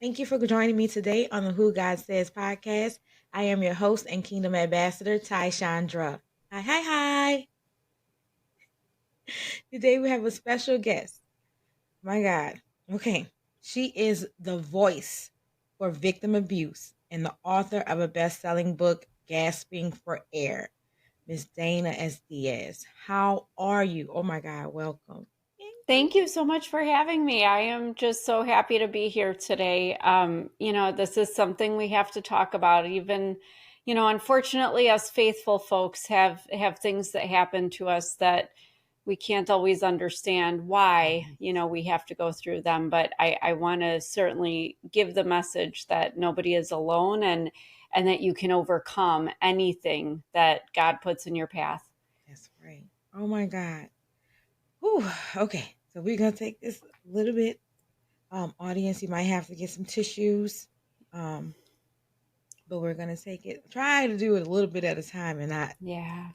Thank you for joining me today on the Who God Says podcast. I am your host and Kingdom Ambassador, Ty-Shaun-Dra. Hi, hi, hi. Today we have a special guest. My God. Okay. She is the voice for victim abuse and the author of a best-selling book, Gasping for Air. Miss Dana S. Diaz. How are you? Oh my God, welcome. Thank you so much for having me. I am just so happy to be here today. This is something we have to talk about. Even, unfortunately, us faithful folks have things that happen to us that we can't always understand why, we have to go through them. But I want to certainly give the message that nobody is alone and that you can overcome anything that God puts in your path. That's right. Oh my God. Whew. Okay. So we're gonna take this a little bit. Audience, you might have to get some tissues. Um, but we're gonna take it. Try to do it a little bit at a time and not Yeah.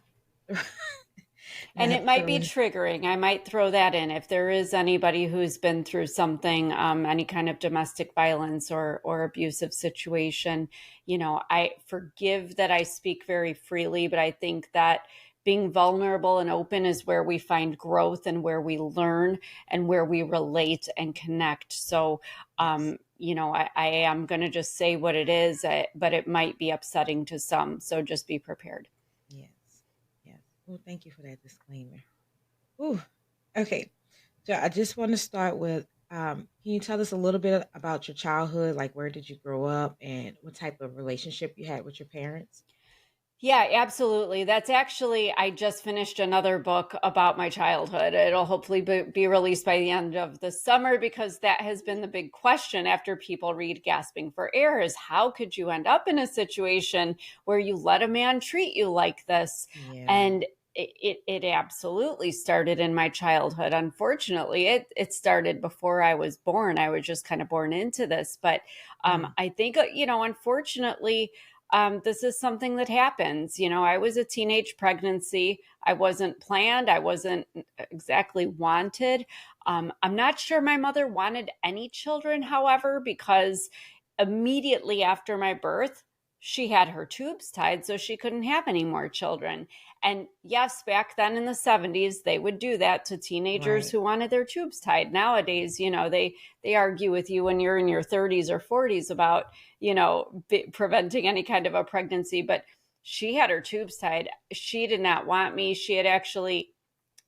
And not it might be throwing. triggering. I might throw that in. If there is anybody who's been through something, any kind of domestic violence or abusive situation, I forgive that I speak very freely, but I think that being vulnerable and open is where we find growth and where we learn and where we relate and connect. So, Yes. I am going to just say what it is, but it might be upsetting to some. So just be prepared. Yes. Yes. Well, thank you for that disclaimer. Ooh. Okay. So I just want to start with can you tell us a little bit about your childhood? Like where did you grow up and what type of relationship you had with your parents? Yeah, absolutely. That's actually, I just finished another book about my childhood. It'll hopefully be released by the end of the summer because that has been the big question after people read Gasping for Air is how could you end up in a situation where you let a man treat you like this? Yeah. And it absolutely started in my childhood. Unfortunately, it started before I was born. I was just kind of born into this. But Mm. I think, unfortunately, this is something that happens. I was a teenage pregnancy. I wasn't planned. I wasn't exactly wanted. I'm not sure my mother wanted any children, however, because immediately after my birth, she had her tubes tied so she couldn't have any more children. And yes, back then in the 70s, they would do that to teenagers Right. who wanted their tubes tied. Nowadays, they argue with you when you're in your 30s or 40s about preventing any kind of a pregnancy. But she had her tubes tied. She did not want me. She had actually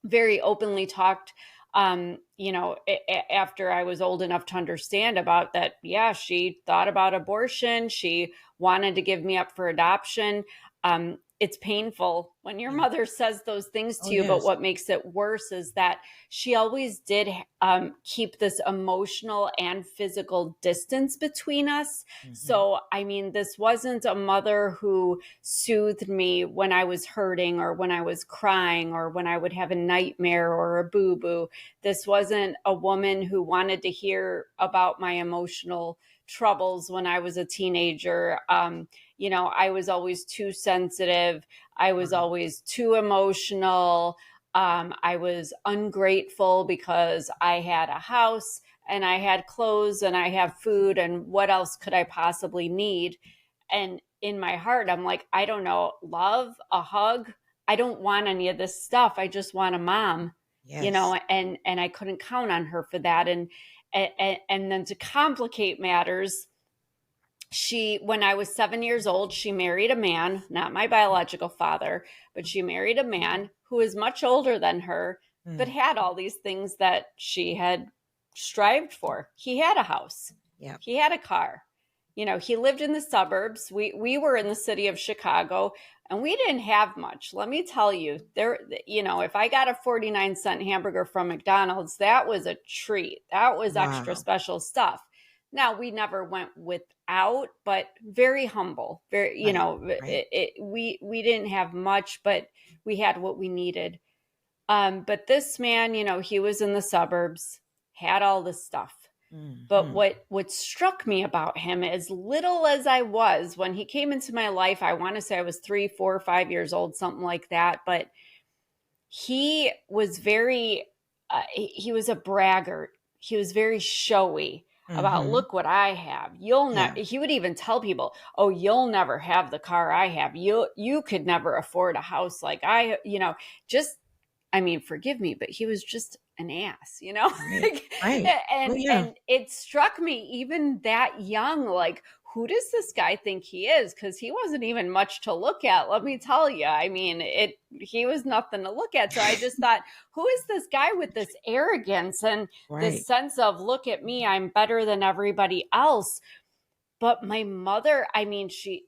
very openly talked, after I was old enough to understand about that. Yeah, she thought about abortion. She wanted to give me up for adoption. It's painful when your Yeah. mother says those things Oh to you, but yes. what makes it worse is that she always did keep this emotional and physical distance between us. Hmm. So, I mean, this wasn't a mother who soothed me when I was hurting or when I was crying or when I would have a nightmare or a boo boo. This wasn't a woman who wanted to hear about my emotional troubles when I was a teenager. I was always too sensitive. I was Wow. always too emotional. I was ungrateful because I had a house and I had clothes and I have food, and what else could I possibly need? And in my heart, I'm like, I don't know, love, a hug. I don't want any of this stuff. I just want a mom, Yes. and I couldn't count on her for that. And then to complicate matters, when I was 7 years old, she married a man, not my biological father, but she married a man who is much older than her, but Mm. had all these things that she had strived for. He had a house, Yeah. he had a car. He lived in the suburbs. We were in the city of Chicago, and we didn't have much. Let me tell you, if I got a 49-cent hamburger from McDonald's, that was a treat. That was extra Wow. special stuff. Now, we never went without, but very humble. Very, Right. Right. we didn't have much, but we had what we needed. But this man, he was in the suburbs, had all this stuff. But Hmm. what struck me about him, as little as I was when he came into my life, I want to say I was 3, 4, 5 years old, something like that. But he was he was a braggart. He was very showy. about, Mm-hmm. look what I have. You'll Yeah. not, he would even tell people, oh, you'll never have the car I have. You could never afford a house like I, just, I mean, forgive me, but he was just an ass, Right. Right. Oh yeah. and it struck me even that young, like, who does this guy think he is? Because he wasn't even much to look at, let me tell you. I mean, he was nothing to look at. So I just thought, who is this guy with this arrogance and this Right. sense of, look at me, I'm better than everybody else? But my mother, I mean, she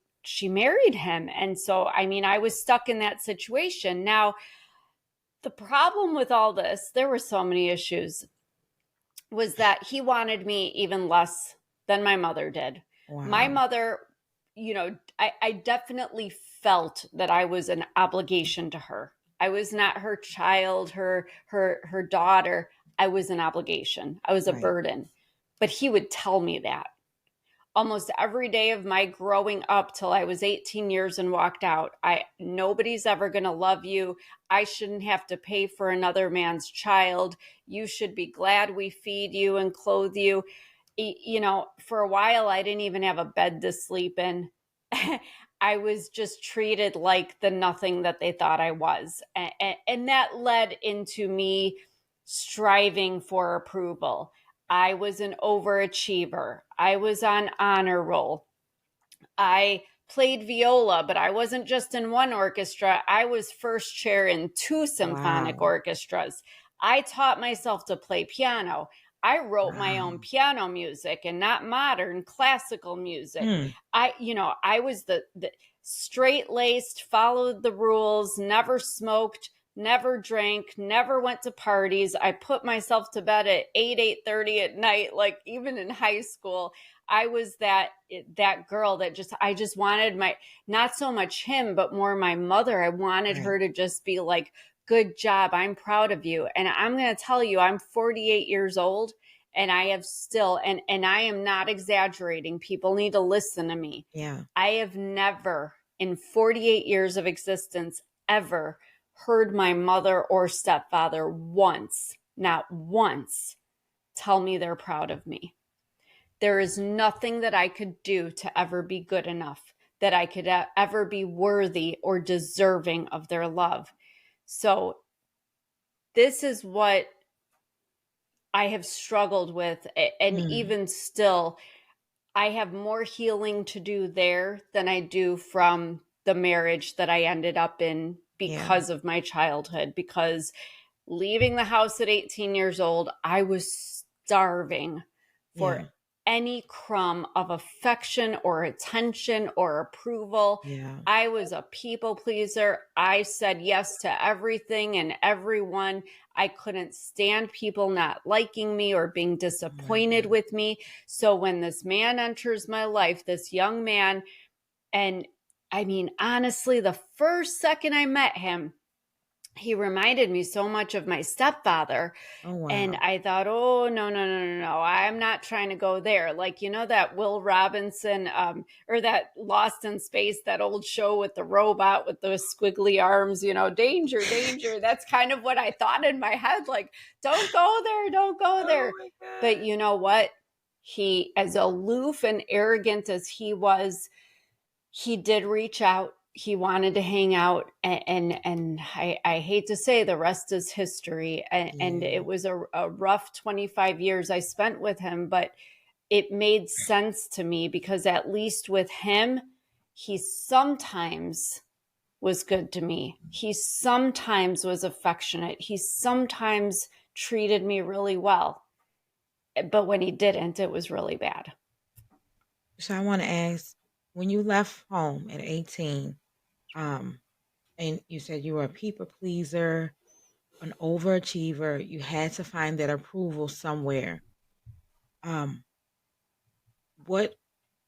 married him, and so, I mean, I was stuck in that situation. Now, the problem with all this, there were so many issues, was that he wanted me even less than my mother did. My Wow. mother, I definitely felt that I was an obligation to her. I was not her child, her daughter. I was an obligation. I was a Right. burden. But he would tell me that almost every day of my growing up till I was 18 years and walked out. Nobody's ever going to love you. I shouldn't have to pay for another man's child. You should be glad we feed you and clothe you. For a while I didn't even have a bed to sleep in. I was just treated like the nothing that they thought I was. And that led into me striving for approval. I was an overachiever. I was on honor roll. I played viola, but I wasn't just in one orchestra. I was first chair in two symphonic Wow. orchestras. I taught myself to play piano. I wrote my own Wow. piano music and not modern classical music. Hmm. I was the straight laced, followed the rules, never smoked, never drank, never went to parties. I put myself to bed at 8:30 at night, like even in high school. I was that girl that I just wanted my, not so much him, but more my mother. I wanted Right. her to just be like, good job, I'm proud of you. And I'm going to tell you, I'm 48 years old, and I have still, and I am not exaggerating. People need to listen to me. Yeah. I have never in 48 years of existence ever heard my mother or stepfather once, not once, tell me they're proud of me. There is nothing that I could do to ever be good enough, that I could ever be worthy or deserving of their love. So, this is what I have struggled with. And Hmm. even still, I have more healing to do there than I do from the marriage that I ended up in Yeah. because of my childhood. Because leaving the house at 18 years old, I was starving for Yeah. any crumb of affection or attention or approval. Yeah. I was a people pleaser. I said yes to everything and everyone. I couldn't stand people not liking me or being Oh my disappointed God. with me. So when this man enters my life, this young man, and I mean, honestly, the first second I met him, he reminded me so much of my stepfather. Oh And wow. I thought, oh, no, no, no, no, no. I'm not trying to go there. Like, that Will Robinson, or that Lost in Space, that old show with the robot with those squiggly arms, danger, danger. That's kind of what I thought in my head. Like, don't go there, don't go Oh there. my But God. you know what? He, as aloof and arrogant as he was, he did reach out. He wanted to hang out, and I hate to say, the rest is history. And Yeah. it was a rough 25 years I spent with him, but it made sense to me because at least with him, he sometimes was good to me. He sometimes was affectionate. He sometimes treated me really well. But when he didn't, it was really bad. So I want to ask, when you left home at 18, um, and you said you were a people pleaser, an overachiever, you had to find that approval somewhere. Um, what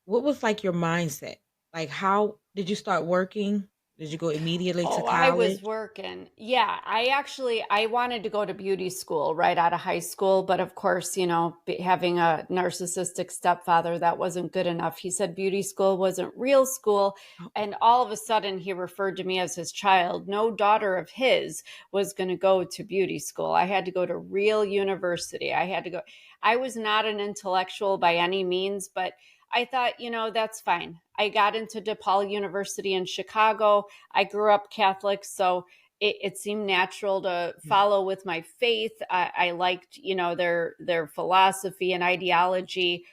what was like your mindset? Like how did you start working? Did you go immediately to Oh, I was college? working. Yeah, I wanted to go to beauty school right out of high school, but of course, having a narcissistic stepfather, that wasn't good enough. He said beauty school wasn't real school, Oh, and all of a sudden he referred to me as his child. No daughter of his was going to go to beauty school. I had to go to real university. I had to go. I was not an intellectual by any means, but I thought, that's fine. I got into DePaul University in Chicago. I grew up Catholic, so it seemed natural to yeah, follow with my faith. I liked, their philosophy and ideology.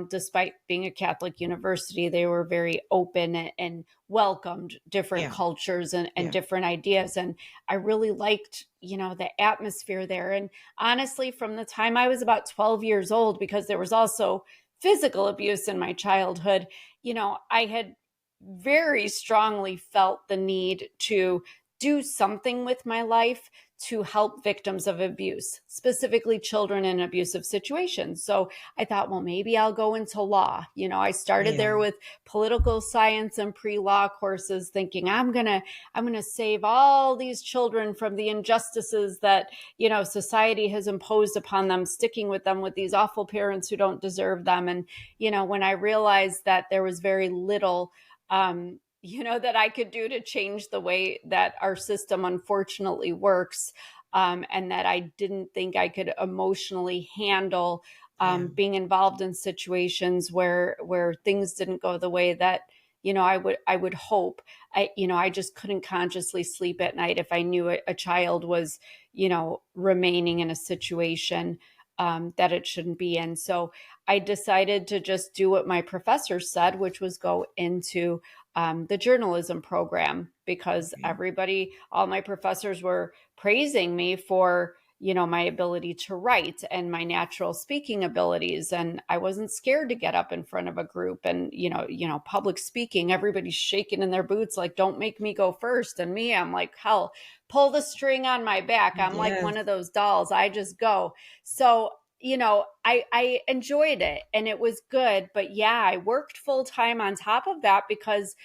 Despite being a Catholic university, they were very open and welcomed different yeah, cultures and yeah, different ideas. And I really liked, the atmosphere there. And honestly, from the time I was about 12 years old, because there was also physical abuse in my childhood, I had very strongly felt the need to do something with my life to help victims of abuse, specifically children in abusive situations. So I thought, well, maybe I'll go into law. I started yeah, there with political science and pre-law courses thinking I'm going to save all these children from the injustices that, society has imposed upon them, sticking with them with these awful parents who don't deserve them. And, when I realized that there was very little that I could do to change the way that our system unfortunately works. And that I didn't think I could emotionally handle yeah, being involved in situations where things didn't go the way that I would hope. I just couldn't consciously sleep at night if I knew a child was remaining in a situation that it shouldn't be in. So I decided to just do what my professor said, which was go into the journalism program, because okay, all my professors were praising me for my ability to write and my natural speaking abilities, and I wasn't scared to get up in front of a group. And public speaking, everybody's shaking in their boots like, don't make me go first. And me, I'm like, hell, pull the string on my back. I'm like yes, one of those dolls, I just go. So I enjoyed it and it was good. But yeah, I worked full time on top of that because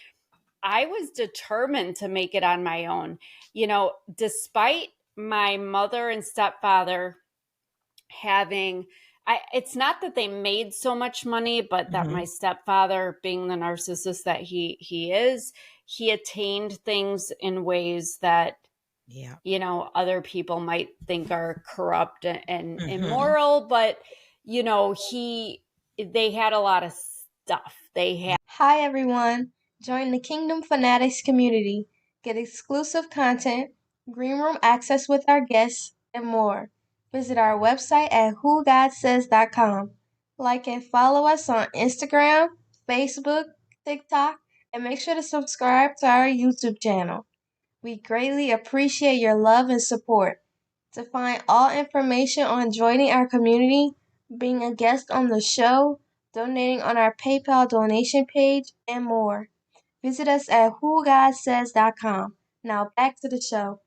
I was determined to make it on my own. Despite my mother and stepfather having, it's not that they made so much money, but that mm-hmm. my stepfather, being the narcissist that he is, he attained things in ways that Yeah, other people might think are corrupt and mm-hmm. immoral. But he they had a lot of stuff. They had Hi everyone! Join the Kingdom Fanatics community. Get exclusive content, green room access with our guests, and more. Visit our website at whogodsays.com. Like and follow us on Instagram, Facebook, TikTok, and make sure to subscribe to our YouTube channel. We greatly appreciate your love and support. To find all information on joining our community, being a guest on the show, donating on our PayPal donation page, and more, visit us at whogodsays.com. Now back to the show.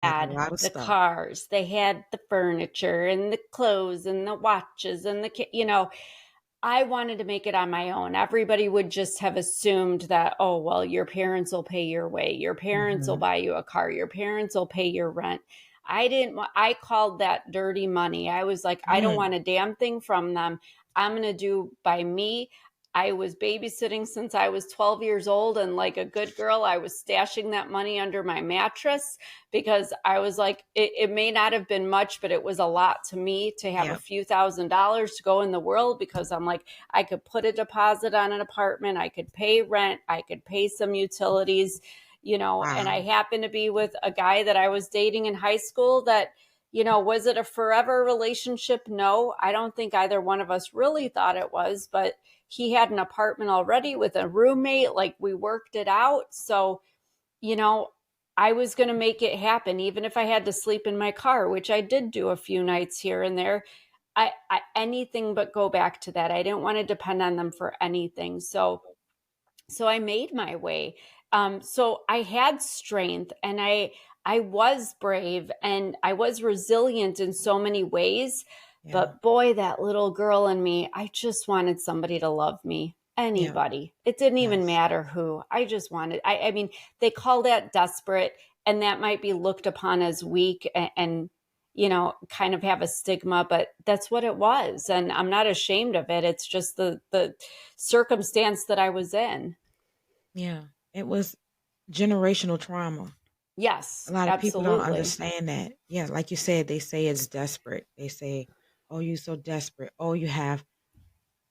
Had a lot of the stuff. cars, they had the furniture and the clothes and the watches and I wanted to make it on my own. Everybody would just have assumed that, oh, well, your parents will pay your way. Your parents will Mm-hmm. buy you a car. Your parents will pay your rent. I didn't want, I called that dirty money. I was like, I don't Mm, want a damn thing from them. I'm going to do by me. I was babysitting since I was 12 years old. And like a good girl, I was stashing that money under my mattress because I was like, it may not have been much, but it was a lot to me to have a yeah, few $1,000s to go in the world, because I'm like, I could put a deposit on an apartment, I could pay rent, I could pay some utilities, and I wow, happened to be with a guy that I was dating in high school that, was it a forever relationship? No, I don't think either one of us really thought it was, but he had an apartment already with a roommate. Like, we worked it out. So, you know, I was going to make it happen, even if I had to sleep in my car, which I did do a few nights here and there. Anything but go back to that. I didn't want to depend on them for anything. So I made my way. So I had strength, and I was brave, and I was resilient in so many ways. yeah, But boy, that little girl in me, I just wanted somebody to love me. anybody. It didn't even Yes. matter who. I just wanted, I mean, they call that desperate, and that might be looked upon as weak and, kind of have a stigma, but that's what it was. And I'm not ashamed of it. It's just the circumstance that I was in. Yeah. It was generational trauma. A Yes, lot of people don't absolutely. understand that. Yeah, like you said, they say it's desperate. They say, "Oh, you're so desperate. Oh, you have,"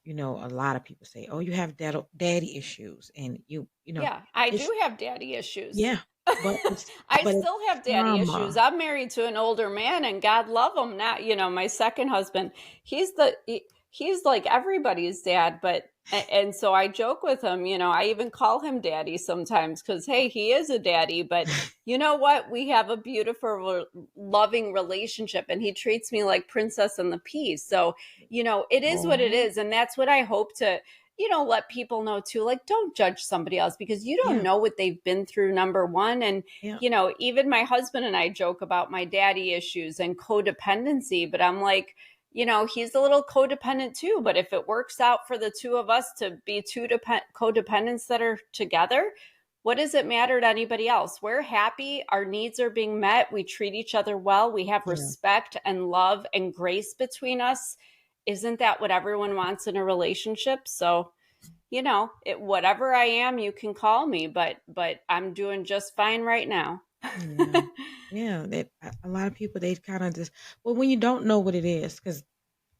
a lot of people say, "Oh, you have daddy issues," and Yeah, I it's do have daddy issues. yeah, but it's I but it's still have daddy issues. trauma. I'm married to an older man, and God love him. Not, my second husband. He's like everybody's dad, but and so I joke with him. I even call him daddy sometimes because hey, he is a daddy. But you know what? We have a beautiful, loving relationship, and he treats me like princess and the pea. So it is what it Oh, is, and that's what I hope to let people know too. Like, don't judge somebody else because you don't yeah, know what they've been through, number one. And, yeah, even my husband and I joke about my daddy issues and codependency, but I'm like, he's a little codependent too. But if it works out for the two of us to be two codependents that are together, what does it matter to anybody else? We're happy. Our needs are being met. We treat each other well. We have yeah, respect and love and grace between us. Isn't that what everyone wants in a relationship? So, whatever I am, you can call me, but I'm doing just fine right now. yeah, yeah. That a lot of people they kind of just well when you don't know what it is because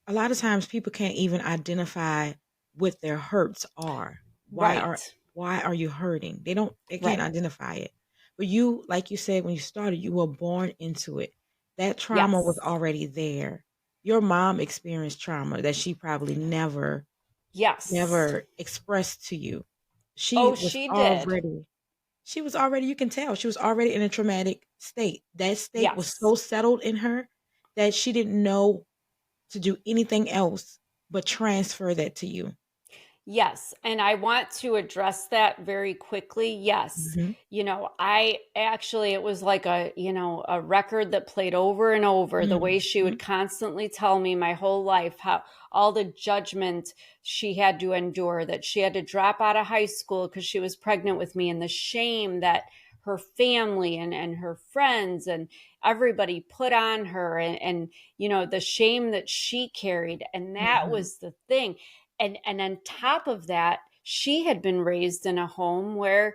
a lot of times people can't even identify what their hurts are. Why are Right. why are you hurting? They can't Right. identify it. But you, like you said when you started, you were born into it. That trauma was Yes. already there. Your mom experienced trauma that she probably Yes. never expressed to you. She Oh, was she did. already she was already you can tell she was already in a traumatic state. That state was Yes. so settled in her that she didn't know to do anything else but transfer that to you. Yes, and I want to address that very quickly. Yes. Mhm. I actually, it was like a record that played over and over the way she would Mhm. constantly tell me my whole life how all the judgment she had to endure, that she had to drop out of high school because she was pregnant with me, and the shame that her family and her friends and everybody put on her, and the shame that she carried. And that Mhm. was the thing. And on top of that, she had been raised in a home where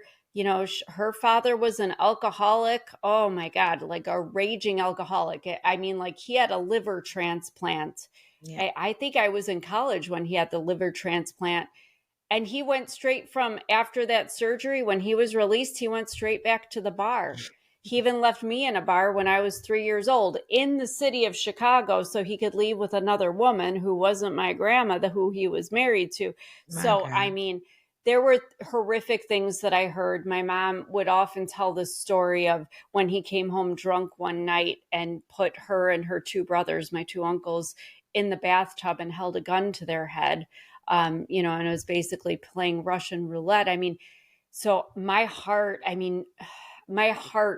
her father was an alcoholic. Oh my god, like a raging alcoholic. I mean, like he had a liver transplant. Yeah. I think I was in college when he had the liver transplant, and he went straight from after that surgery. When he was released, he went straight back to the bar. He even left me in a bar when I was 3 years old in the city of Chicago so he could leave with another woman who wasn't my grandma, who he was married to. My So, I God. mean, there were horrific things that I heard. My mom would often tell the story of when he came home drunk one night and put her and her two brothers, my two uncles, in the bathtub and held a gun to their head. And it was basically playing Russian roulette. I mean, so my heart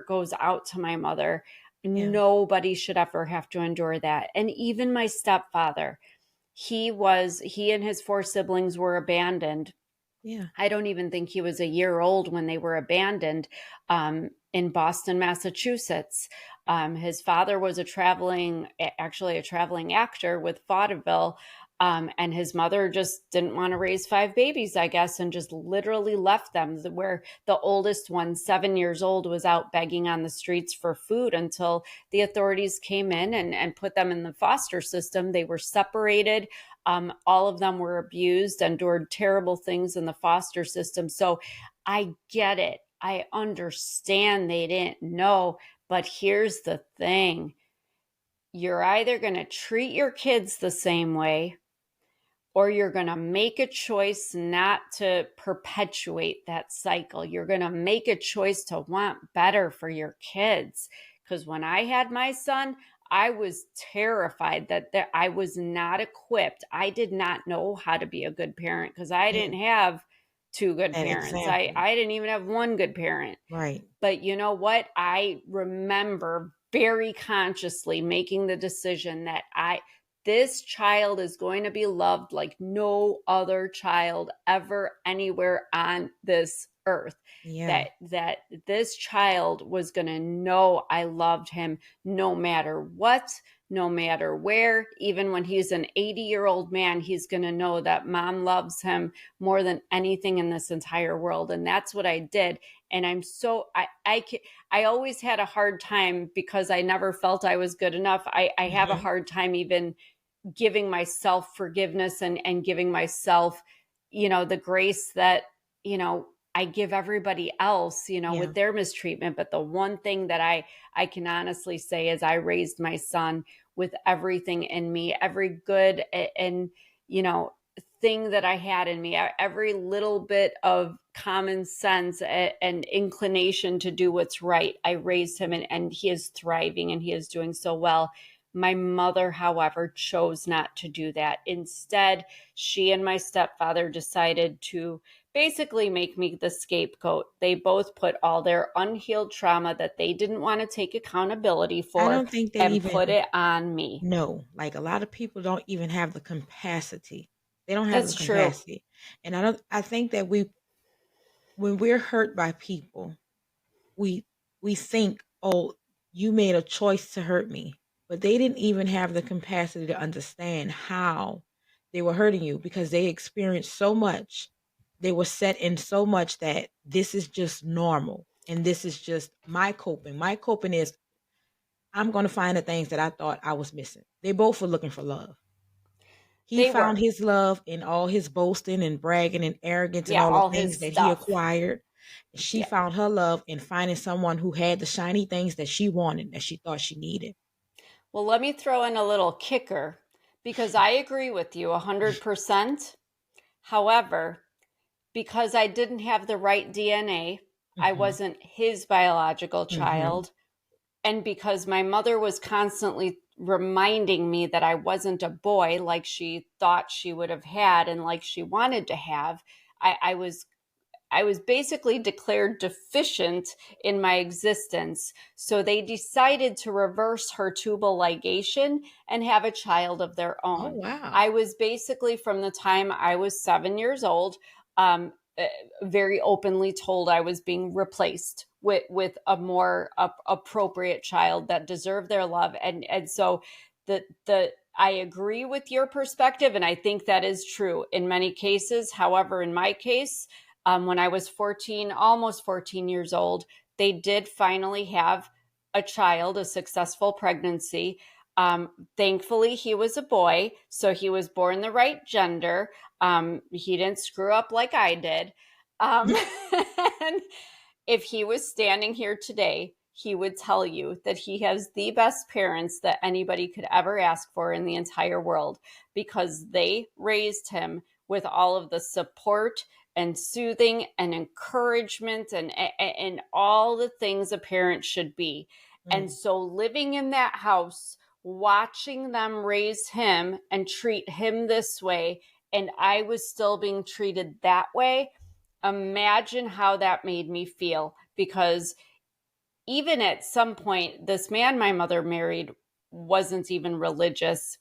goes out to my mother. Yeah. Nobody should ever have to endure that. And even my stepfather, he and his four siblings were abandoned. Yeah. I don't even think he was a year old when they were abandoned in Boston, Massachusetts. His father was actually a traveling actor with vaudeville. And his mother just didn't want to raise five babies, I guess, and just literally left them. Where the oldest one, 7 years old, was out begging on the streets for food until the authorities came in and put them in the foster system. They were separated. All of them were abused, endured terrible things in the foster system. So I get it. I understand they didn't know. But here's the thing, you're either going to treat your kids the same way, or you're going to make a choice not to perpetuate that cycle. You're going to make a choice to want better for your kids. Because when I had my son, I was terrified that I was not equipped. I did not know how to be a good parent because I Yeah. didn't have two good That parents. example. I didn't even have one good parent. Right. But you know what? I remember very consciously making the decision that this child is going to be loved like no other child ever anywhere on this earth. Yeah. That this child was going to know I loved him no matter what, no matter where. Even when he's an 80-year-old man, he's going to know that mom loves him more than anything in this entire world. And that's what I did. And I'm so, I always had a hard time because I never felt I was good enough. I have a hard time even giving myself forgiveness and giving myself, the grace that, I give everybody else, with their mistreatment. But the one thing that I can honestly say is I raised my son with everything in me, every good and thing that I had in me, every little bit of common sense and inclination to do what's right. I raised him and he is thriving and he is doing so well. My mother, however, chose not to do that. Instead, she and my stepfather decided to basically make me the scapegoat. They both put all their unhealed trauma that they didn't want to take accountability I for don't think they and put even it on me. know. Like, a lot of people don't even have the capacity. They don't have That's the true. capacity. And I think that when we're hurt by people, we think, oh, you made a choice to hurt me. But they didn't even have the capacity to understand how they were hurting you, because they experienced so much. They were set in so much that this is just normal. And this is just my coping. My coping is, I'm going to find the things that I thought I was missing. They both were looking for love. He They found were. his love in all his boasting and bragging and arrogance and Yeah, all the all things his that he stuff. acquired. She Yeah. found her love in finding someone who had the shiny things that she wanted, that she thought she needed. Well, let me throw in a little kicker because I agree with you 100%. However, because I didn't have the right DNA, I Mm-hmm. wasn't his biological Mm-hmm. child. And because my mother was constantly reminding me that I wasn't a boy like she thought she would have had and like she wanted to have, I was basically declared deficient in my existence. So they decided to reverse her tubal ligation and have a child of their Oh, own. wow. I was basically, from the time I was 7 years old, very openly told I was being replaced with a more appropriate child that deserved their love. And so the I agree with your perspective, and I think that is true in many cases. However, in my case, when I was 14, almost 14 years old, they did finally have a child, a successful pregnancy. Thankfully, he was a boy, so he was born the right gender. He didn't screw up like I did. And if he was standing here today, he would tell you that he has the best parents that anybody could ever ask for in the entire world, because they raised him with all of the support and soothing and encouragement and all the things a parent should be. And so living in that house, watching them raise him and treat him this way, and I was still being treated that way, imagine how that made me feel. Because even at some point, this man my mother married wasn't even religious.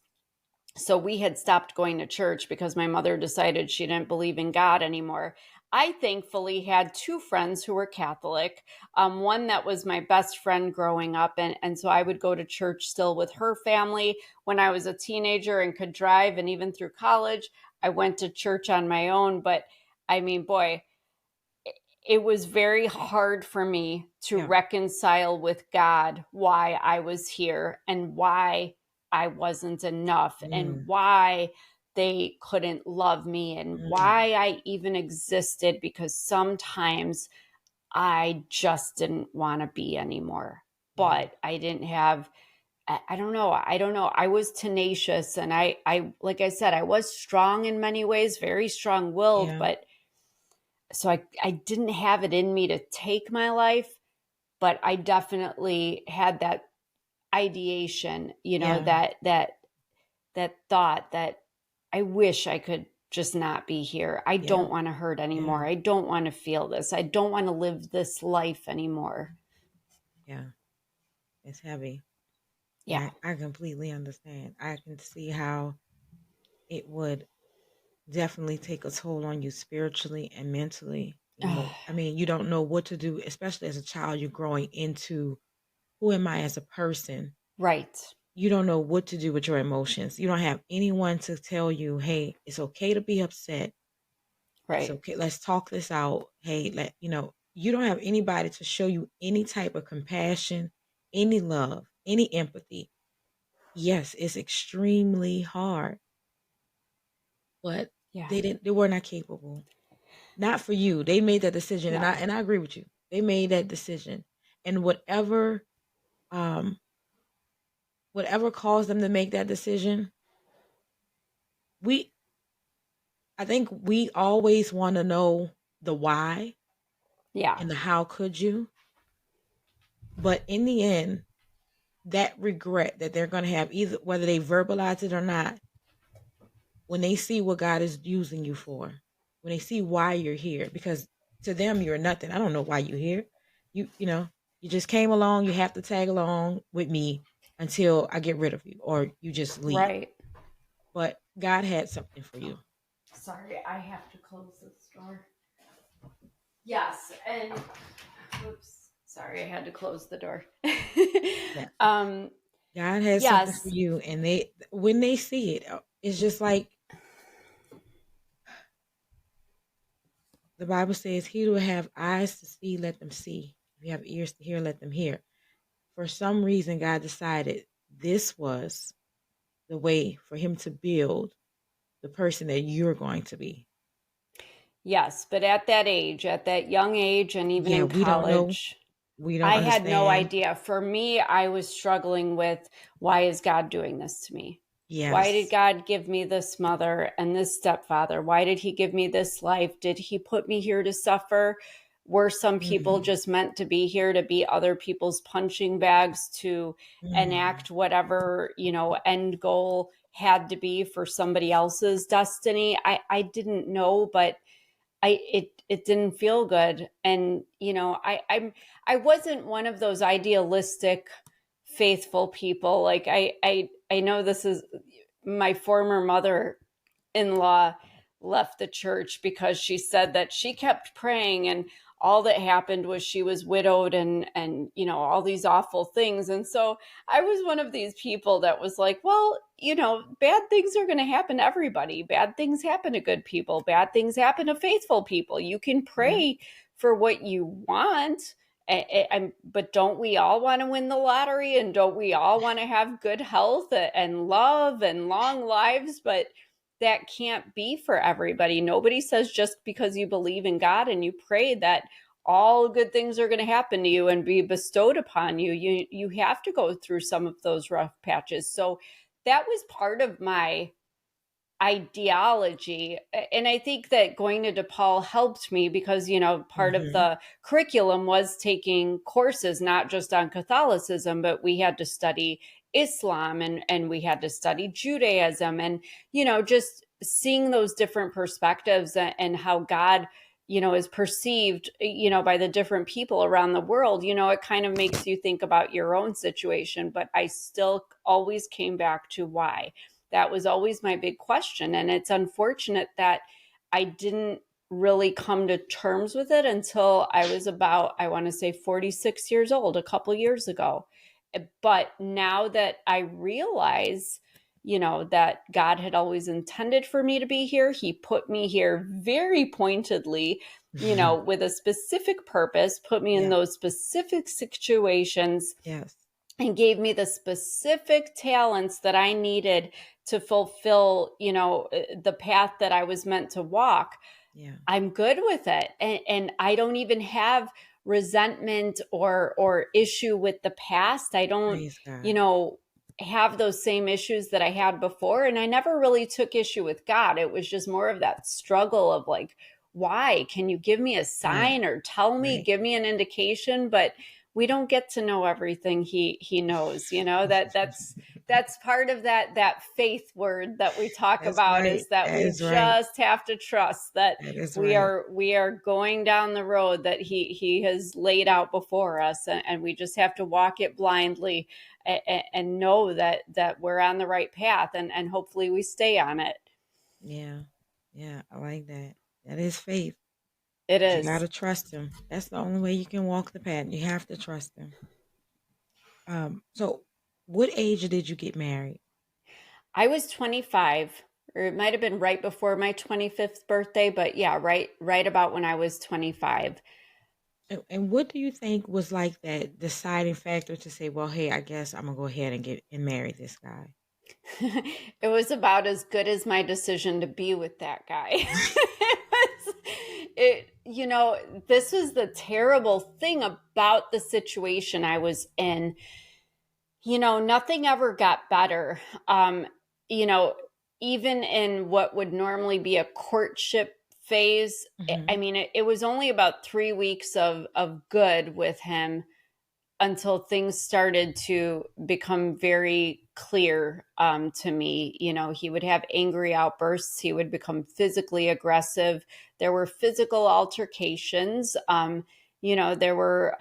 So we had stopped going to church because my mother decided she didn't believe in God anymore. I thankfully had two friends who were Catholic, one that was my best friend growing up. And so I would go to church still with her family when I was a teenager and could drive. And even through college, I went to church on my own. But I mean, boy, it was very hard for me to Yeah. reconcile with God why I was here and why I wasn't enough and why they couldn't love me and why I even existed, because sometimes I just didn't want to be anymore. Yeah. But I didn't have, I don't know. I don't know. I was tenacious, and I, like I said, I was strong in many ways, very strong willed, Yeah. but so I didn't have it in me to take my life, but I definitely had that ideation, Yeah. that thought that I wish I could just not be here. I Yeah. don't want to hurt anymore. Yeah. I don't want to feel this. I don't want to live this life anymore. Yeah. It's heavy. Yeah. I completely understand. I can see how it would definitely take a toll on you spiritually and mentally. I mean, you don't know what to do, especially as a child. You're growing into who am I as a person. Right. You don't know what to do with your emotions. You don't have anyone to tell you, hey, it's okay to be upset. It's Right. okay. Let's talk this out. Hey, you don't have anybody to show you any type of compassion, any love, any empathy. Yes, it's extremely hard, but Yeah. they were not capable. Not for you. They made that decision, and No. I agree with you. They made that decision. And um whatever caused them to make that decision, we I think we always want to know the why Yeah. and the how could you. But in the end, that regret that they're going to have, either whether they verbalize it or not, when they see what God is using you for, when they see why you're here, because to them you're nothing. I don't know why you're here. You just came along. You have to tag along with me until I get rid of you, or you just leave. Right. But God had something for you. Sorry, I have to close this door. Yes, and oops, sorry, I had to close the door. Yeah. um, God has something for yes, you, and when they see it, it's just like the Bible says, "He who have eyes to see, let them see. If you have ears to hear, let them hear." For some reason, God decided this was the way for Him to build the person that you're going to be. yes, but at that age, at that young age, and even Yeah, in we don't know. college, We don't I had no understand. idea. For me, I was struggling with, why is God doing this to me? Why did Yes. God give me this mother and this stepfather? Why did he give me this life? Did he put me here to suffer? Were some people Mm-hmm. just meant to be here to be other people's punching bags, to Mm-hmm. enact whatever, end goal had to be for somebody else's destiny? I didn't know, but it didn't feel good. And I wasn't one of those idealistic faithful people. Like I know this is, my former mother-in-law left the church because she said that she kept praying, and all that happened was she was widowed, and all these awful things. And so I was one of these people that was like, well, bad things are going to happen to everybody. Bad things happen to good people. Bad things happen to faithful people. You can Yeah. pray for what you want, but don't we all want to win the lottery, and don't we all want to have good health and love and long lives? But that can't be for everybody. Nobody says just because you believe in God and you pray that all good things are going to happen to you and be bestowed upon you. You have to go through some of those rough patches. So that was part of my ideology. And I think that going to DePaul helped me because, part of Mm-hmm. the curriculum was taking courses, not just on Catholicism, but we had to study Islam, and we had to study Judaism, and, just seeing those different perspectives, and how God, is perceived, by the different people around the world. It kind of makes you think about your own situation. But I still always came back to why. That was always my big question. And it's unfortunate that I didn't really come to terms with it until I was about, I want to say, 46 years old, a couple years ago. But now that I realize, that God had always intended for me to be here, he put me here very pointedly, with a specific purpose, put me in Yeah. those specific situations, Yes. and gave me the specific talents that I needed to fulfill, the path that I was meant to walk. Yeah. I'm good with it. And I don't even have resentment or issue with the past. I don't, Praise you God. know, have those same issues that I had before. And I never really took issue with God. It was just more of that struggle of like, why? Can you give me a Yeah. sign or tell me, Right. give me an indication? But we don't get to know everything he knows. That's part of that faith word that we talk That's about, right. is that That we is right. just have to trust that That is we right. are going down the road that he has laid out before us, and we just have to walk it blindly, and know that we're on the right path, and hopefully we stay on it. Yeah. Yeah. I like that. That is faith. It You is. gotta trust him. That's the only way you can walk the path. You have to trust him. So what age did you get married? I was 25, or it might have been right before my 25th birthday, but yeah, right about when I was 25. And what do you think was like that deciding factor to say, well, hey, I guess I'm gonna go ahead and get and marry this guy? It was about as good as my decision to be with that guy. This was the terrible thing about the situation I was in. Nothing ever got better. You know, Even in what would normally be a courtship phase, Mm-hmm. it was only about 3 weeks of good with him until things started to become very clear, to me. He would have angry outbursts. He would become physically aggressive. There were physical altercations. There were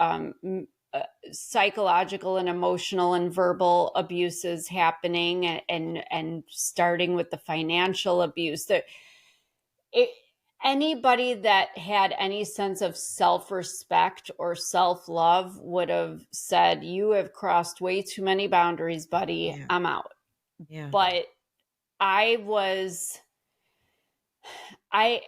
psychological and emotional and verbal abuses happening, and starting with the financial abuse. It, Anybody that had any sense of self-respect or self-love would have said, you have crossed way too many boundaries, buddy. Yeah. I'm out. Yeah. But I was I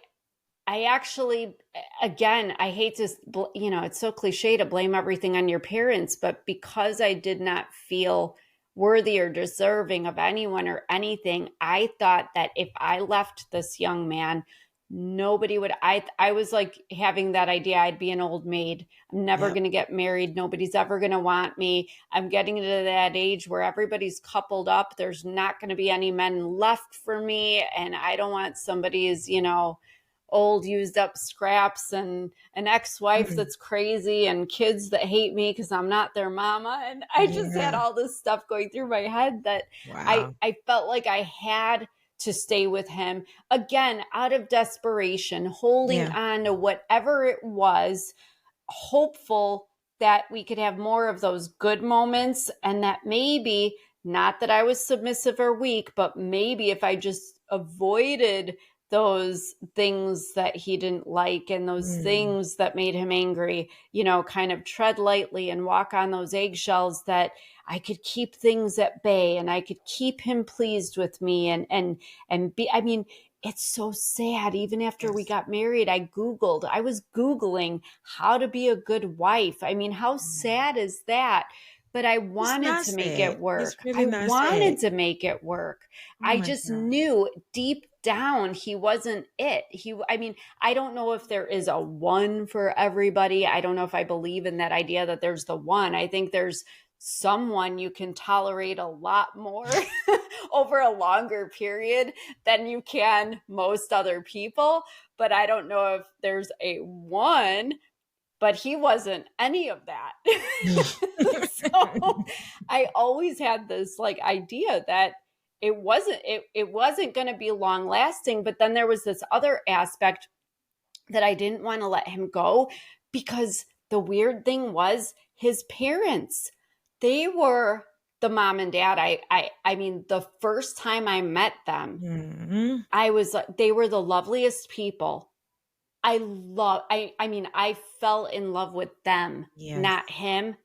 I actually, again, I hate to, it's so cliche to blame everything on your parents, but because I did not feel worthy or deserving of anyone or anything, I thought that if I left this young man, nobody would. I was like having that idea I'd be an old maid. I'm never Yep. going to get married. Nobody's ever going to want me. I'm getting to that age where everybody's coupled up. There's not going to be any men left for me. And I don't want somebody's, old used up scraps, and an ex-wife Mm. that's crazy, and kids that hate me because I'm not their mama. And I just had Yeah. all this stuff going through my head that I Wow. I felt like I had to stay with him, again, out of desperation, holding Yeah. on to whatever it was, hopeful that we could have more of those good moments, and that maybe, not that I was submissive or weak, but maybe if I just avoided those things that he didn't like, and those Mm. things that made him angry, kind of tread lightly and walk on those eggshells, that I could keep things at bay, and I could keep him pleased with me, and be, it's so sad. Even after we Yes. got married, I was Googling how to be a good wife. How Mm. sad is that? But I It's wanted not to make sad. it It's work. really I not sad. wanted to make it work. Oh I my just God. knew deep down he wasn't it. I don't know if there is a one for everybody. I don't know if I believe in that idea that there's the one. I think there's someone you can tolerate a lot more over a longer period than you can most other people. But I don't know if there's a one, but he wasn't any of that. So I always had this like idea that it wasn't going to be long lasting. But then there was this other aspect that I didn't want to let him go, because the weird thing was his parents. They were the mom and dad. I mean, the first time I met them, Mm-hmm. I was like, they were the loveliest people. I fell in love with them, Yes. not him.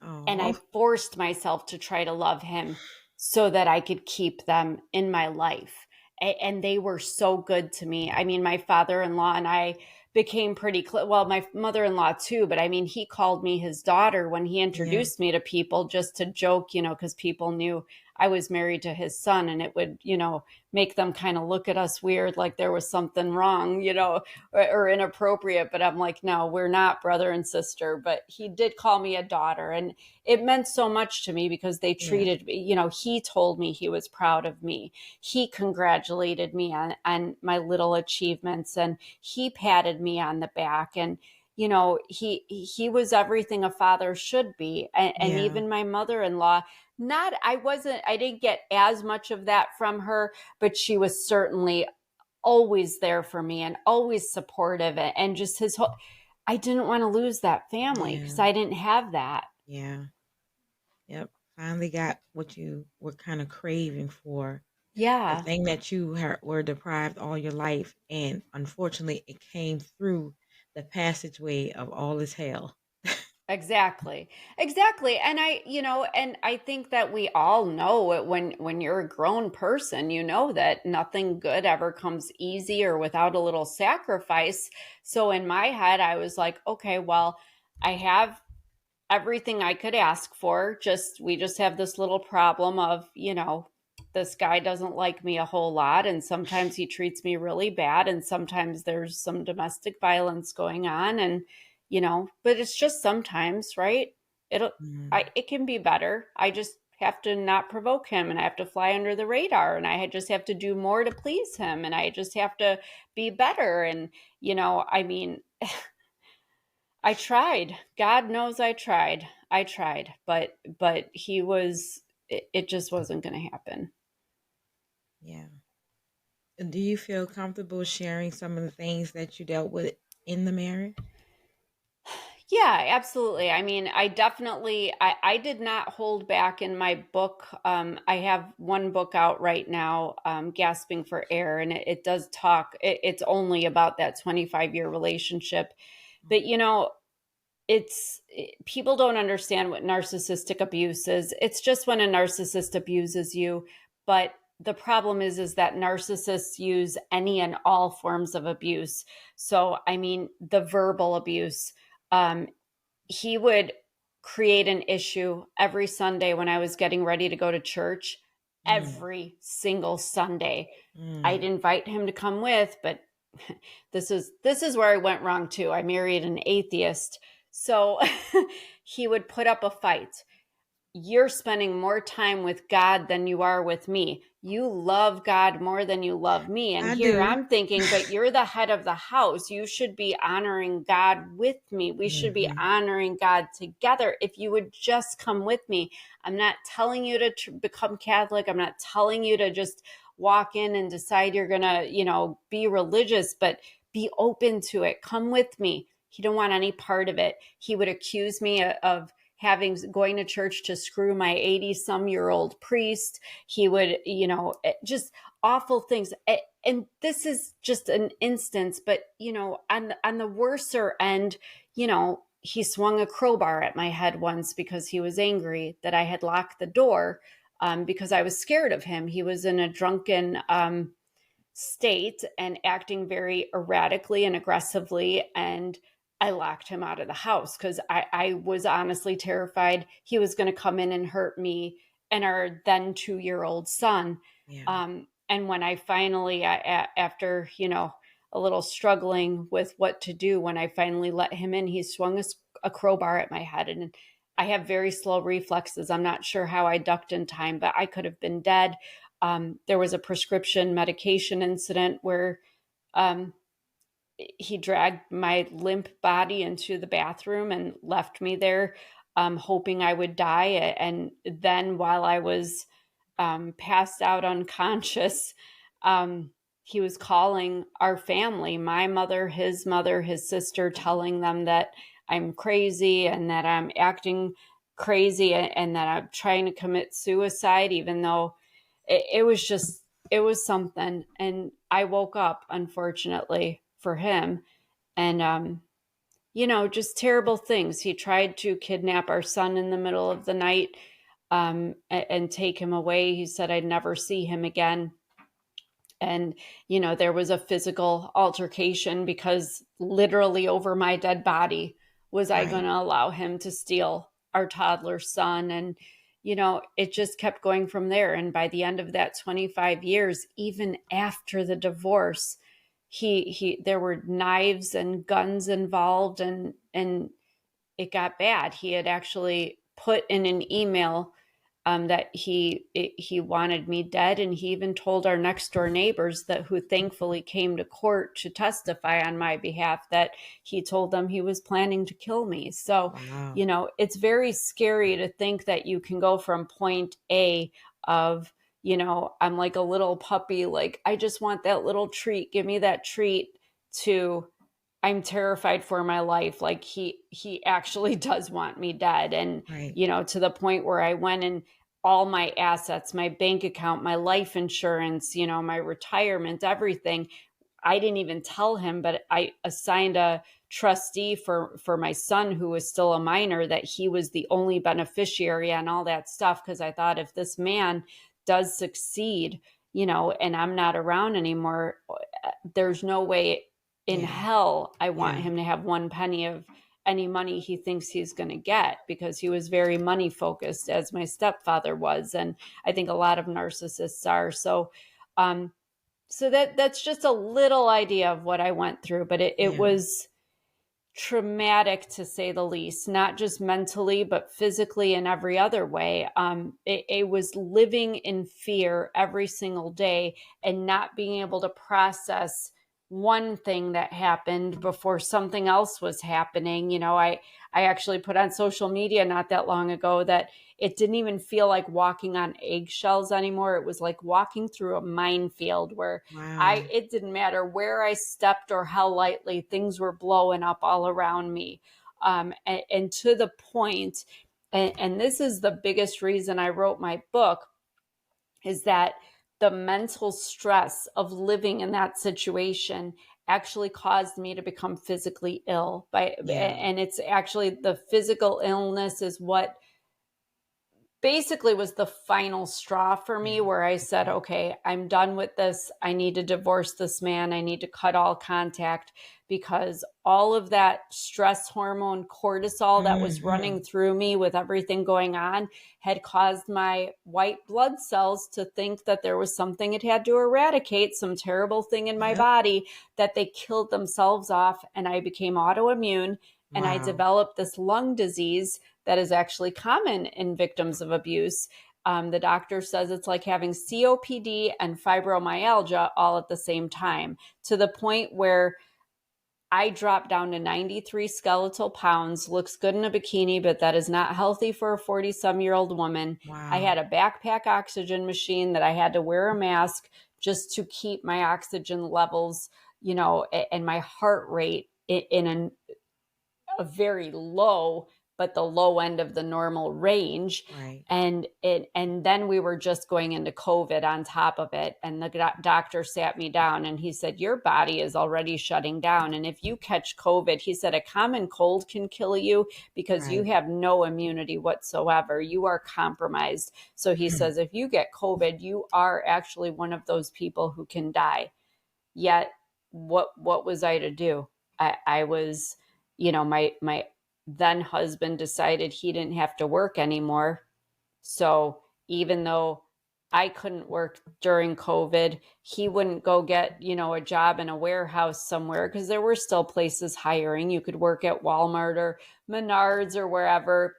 And I Oh. forced myself to try to love him so that I could keep them in my life. And they were so good to me. My father-in-law and I became pretty close. Well, my mother-in-law too, but he called me his daughter when he Yeah. introduced me to people, just to joke, because people knew I was married to his son, and it would, make them kind of look at us weird, like there was something wrong, or inappropriate. But I'm like, no, we're not brother and sister. But he did call me a daughter, and it meant so much to me because they Yeah. treated me, he told me he was proud of me. He congratulated me on my little achievements, and he patted me on the back. And he was everything a father should be. And Yeah. even my mother-in-law, I didn't get as much of that from her, but she was certainly always there for me and always supportive, and just his whole, I didn't want to lose that family Yeah. because I didn't have that. Yeah. Yep. Finally got what you were kind of craving for. The Yeah, thing that you were deprived all your life. And unfortunately, it came through the passageway of all this hell. exactly. Exactly. And I think that we all know it when you're a grown person, that nothing good ever comes easy or without a little sacrifice. So in my head, I was like, okay, well, I have everything I could ask for. We just have this little problem of, this guy doesn't like me a whole lot, and sometimes he treats me really bad, and sometimes there's some domestic violence going on, and but it's just sometimes, right? It'll Mm. it can be better. I just have to not provoke him, and I have to fly under the radar, and just have to do more to please him, and I just have to be better. And I mean, I tried. God knows I tried. But it just wasn't going to happen. Yeah. And do you feel comfortable sharing some of the things that you dealt with in the marriage? Yeah, absolutely. I mean, I did not hold back in my book. I have one book out right now, Gasping for Air, and it does talk, it's only about that 25-year relationship. But, people don't understand what narcissistic abuse is. It's just when a narcissist abuses you. But the problem is that narcissists use any and all forms of abuse. So, I mean, the verbal abuse, um, he would create an issue every Sunday when I was getting ready to go to church. Mm. Every single Sunday, I'd Mm. invite him to come with, but this is where I went wrong too. I married an atheist. So he would put up a fight. You're spending more time with God than you are with me. You love God more than you love me. And I here do. I'm thinking, but you're the head of the house. You should be honoring God with me. We should be Hmm. honoring God together. If you would just come with me, I'm not telling you to become Catholic. I'm not telling you to just walk in and decide you're going to, be religious, but be open to it. Come with me. He didn't want any part of it. He would accuse me of going to church to screw my 80-some-year-old priest. He would, just awful things. And this is just an instance, but on the worser end, he swung a crowbar at my head once because he was angry that I had locked the door, because I was scared of him. He was in a drunken state and acting very erratically and aggressively, and I locked him out of the house because I was honestly terrified he was going to come in and hurt me and our then 2-year-old son. Yeah. And when I finally, after a little struggling with what to do, when I finally let him in, he swung a crowbar at my head, and I have very slow reflexes. I'm not sure how I ducked in time, but I could have been dead. There was a prescription medication incident where um, he dragged my limp body into the bathroom and left me there, hoping I would die. And then while I was passed out unconscious, um, he was calling our family, my mother, his sister, telling them that I'm crazy and that I'm acting crazy and that I'm trying to commit suicide, even though it was something. And I woke up, unfortunately for him, and just terrible things. He tried to kidnap our son in the middle of the night, and take him away. He said I'd never see him again. And there was a physical altercation because literally over my dead body was I going Right. to allow him to steal our toddler son. And it just kept going from there. And by the end of that 25 years, even after the divorce, he there were knives and guns involved, and it got bad. He had actually put in an email that he wanted me dead, and he even told our next door neighbors who thankfully came to court to testify on my behalf, that he told them he was planning to kill me. So, Wow. it's very scary to think that you can go from point A of, I'm like a little puppy, like, I just want that little treat, give me that treat, to I'm terrified for my life. Like, he actually does want me dead. And, Right. to the point where I went and all my assets, my bank account, my life insurance, my retirement, everything. I didn't even tell him, but I assigned a trustee for my son, who was still a minor, that he was the only beneficiary on all that stuff. Cause I thought, if this man does succeed, and I'm not around anymore, there's no way in hell I want him to have one penny of any money he thinks he's going to get, because he was very money focused, as my stepfather was. And I think a lot of narcissists are. So that's just a little idea of what I went through, but it was traumatic, to say the least, not just mentally, but physically and every other way. It was living in fear every single day, and not being able to process one thing that happened before something else was happening. I actually put on social media not that long ago that it didn't even feel like walking on eggshells anymore. It was like walking through a minefield where it didn't matter where I stepped or how lightly, things were blowing up all around me. And to the point, and this is the biggest reason I wrote my book, is that the mental stress of living in that situation actually caused me to become physically ill. And it's actually the physical illness is what basically was the final straw for me, where I said, okay, I'm done with this. I need to divorce this man. I need to cut all contact, because all of that stress hormone, cortisol, that was running through me with everything going on, had caused my white blood cells to think that there was something it had to eradicate, some terrible thing in my body, that they killed themselves off. And I became autoimmune, and I developed this lung disease that is actually common in victims of abuse. The doctor says it's like having COPD and fibromyalgia all at the same time, to the point where I dropped down to 93 skeletal pounds, looks good in a bikini, but that is not healthy for a 40-some-year-old woman. I had a backpack oxygen machine that I had to wear a mask just to keep my oxygen levels, and my heart rate in a very low, but the low end of the normal range. Right. And then we were just going into COVID on top of it. And the doctor sat me down and he said, your body is already shutting down. And if you catch COVID, he said, a common cold can kill you because you have no immunity whatsoever. You are compromised. So he says, if you get COVID, you are actually one of those people who can die. Yet what was I to do? I was, my then husband decided he didn't have to work anymore. So even though I couldn't work during COVID, he wouldn't go get, a job in a warehouse somewhere, because there were still places hiring. You could work at Walmart or Menards or wherever.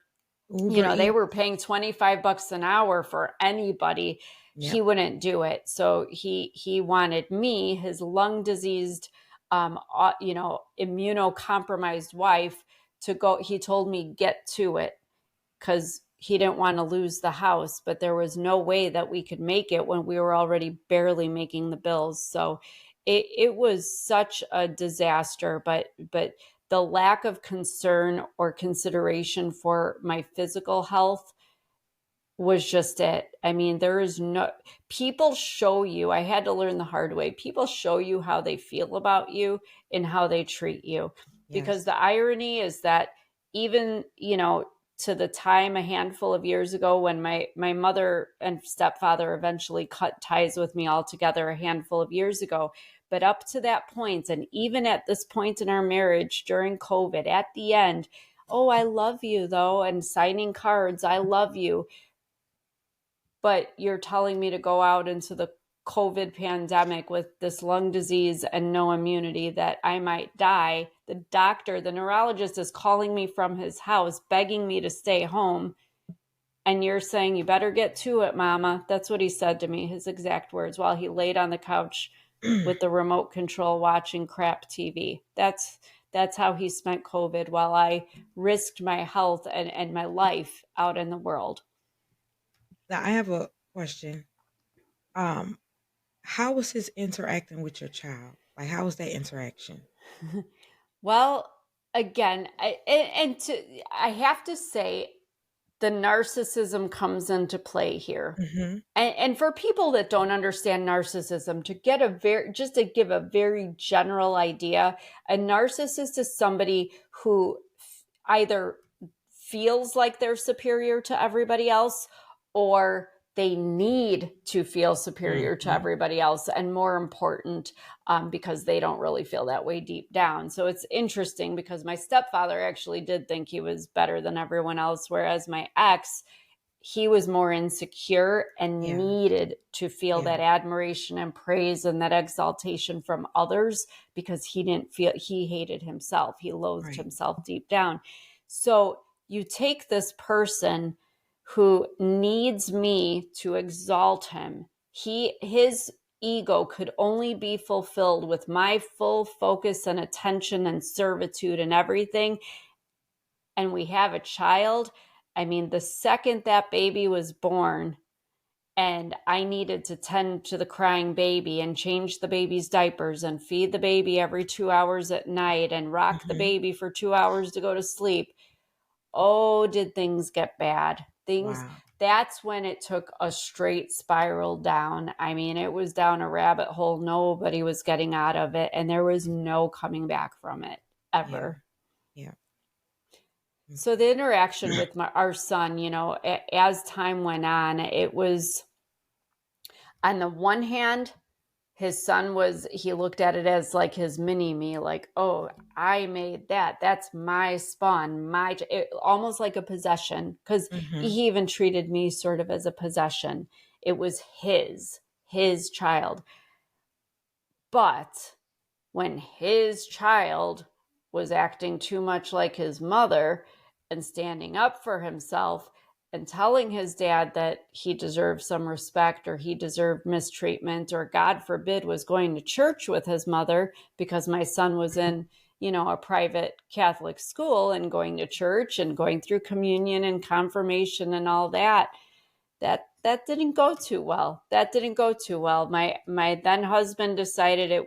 They were paying $25 an hour for anybody. Yep. He wouldn't do it. So he wanted me, his lung diseased, immunocompromised wife, to go. He told me, get to it, because he didn't want to lose the house, but there was no way that we could make it when we were already barely making the bills. So it was such a disaster, but the lack of concern or consideration for my physical health was just it. I mean, people show you, I had to learn the hard way. People show you how they feel about you and how they treat you. Because the irony is that even, to the time a handful of years ago when my mother and stepfather eventually cut ties with me altogether a handful of years ago. But up to that point, and even at this point in our marriage during COVID, at the end, oh, I love you though, and signing cards, I love you. But you're telling me to go out into the COVID pandemic with this lung disease and no immunity, that I might die. The neurologist is calling me from his house, begging me to stay home. And you're saying, you better get to it, Mama. That's what he said to me, his exact words, while he laid on the couch with the remote control watching crap TV. That's how he spent COVID while I risked my health and my life out in the world. Now, I have a question. How was his interacting with your child? Like, how was that interaction? Well, again, I have to say, the narcissism comes into play here. Mm-hmm. And for people that don't understand narcissism, to give a very general idea, a narcissist is somebody who either feels like they're superior to everybody else, or they need to feel superior to everybody else, and more important, because they don't really feel that way deep down. So it's interesting because my stepfather actually did think he was better than everyone else, whereas my ex, he was more insecure and needed to feel that admiration and praise and that exaltation from others, because he hated himself. He loathed himself deep down. So you take this person who needs me to exalt him. His ego could only be fulfilled with my full focus and attention and servitude and everything. And we have a child. I mean, the second that baby was born and I needed to tend to the crying baby and change the baby's diapers and feed the baby every 2 hours at night and rock the baby for 2 hours to go to sleep, oh, did things get bad. That's when it took a straight spiral down. I mean, it was down a rabbit hole. Nobody was getting out of it, and there was no coming back from it ever. Yeah. So the interaction with our son, as time went on, it was, on the one hand, his son he looked at it as like his mini me, like, oh, I made that. That's my spawn, almost like a possession, because he even treated me sort of as a possession. It was his child. But when his child was acting too much like his mother and standing up for himself and telling his dad that he deserved some respect or he deserved mistreatment, or God forbid was going to church with his mother, because my son was in, a private Catholic school and going to church and going through communion and confirmation and all that didn't go too well. My then husband decided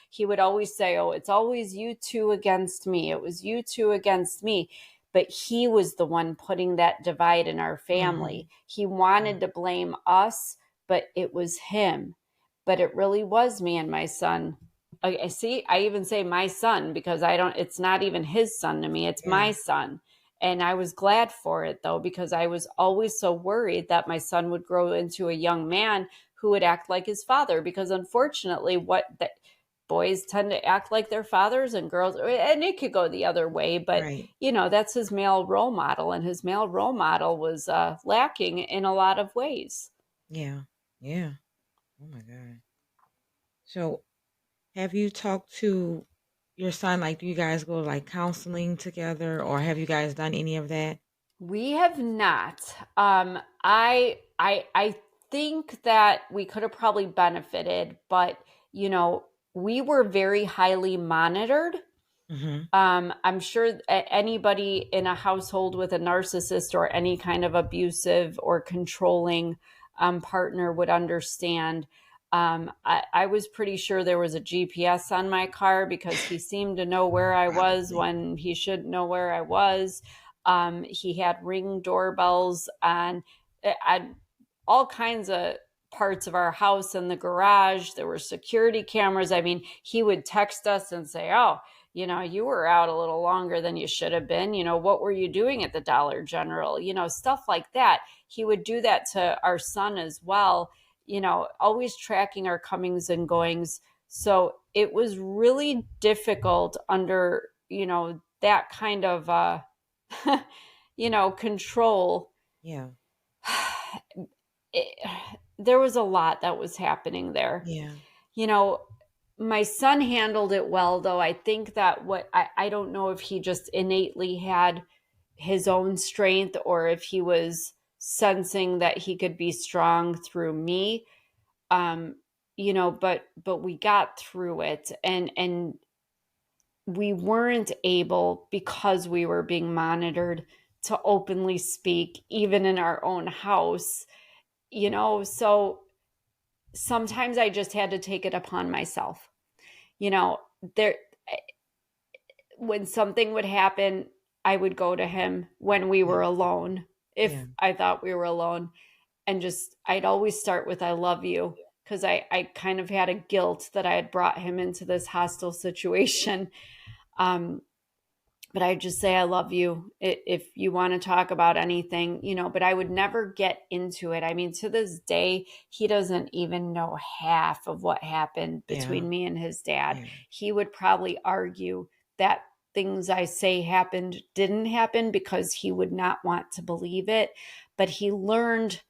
he would always say, oh, it's always you two against me. It was you two against me. But he was the one putting that divide in our family. He wanted to blame us, but it was him. But it really was me and my son. I even say my son, because it's not even his son to me. It's my son. And I was glad for it, though, because I was always so worried that my son would grow into a young man who would act like his father, because unfortunately boys tend to act like their fathers, and girls, and it could go the other way, but that's his male role model, and his male role model was lacking in a lot of ways. Yeah. Oh my God. So have you talked to your son? Like, do you guys go like counseling together, or have you guys done any of that? We have not. I think that we could have probably benefited, but we were very highly monitored. I'm sure anybody in a household with a narcissist or any kind of abusive or controlling partner would understand. I was pretty sure there was a GPS on my car, because he seemed to know where I was when he shouldn't know where I was. He had Ring doorbells on all kinds of parts of our house and the garage. There were security cameras. I mean, he would text us and say, oh, you were out a little longer than you should have been. What were you doing at the Dollar General? Stuff like that. He would do that to our son as well, always tracking our comings and goings. So it was really difficult under, that kind of, control. Yeah. There was a lot that was happening there. Yeah. My son handled it well, though. I think that I don't know if he just innately had his own strength, or if he was sensing that he could be strong through me. But we got through it, and we weren't able, because we were being monitored, to openly speak even in our own house. So sometimes I just had to take it upon myself. There, when something would happen, I would go to him when we were alone, if I thought we were alone, and I'd always start with "I love you," because I kind of had a guilt that I had brought him into this hostile situation. But I'd just say, "I love you," if you want to talk about anything, but I would never get into it. I mean, to this day, he doesn't even know half of what happened between me and his dad. Yeah. He would probably argue that things I say happened didn't happen because he would not want to believe it. But he learned,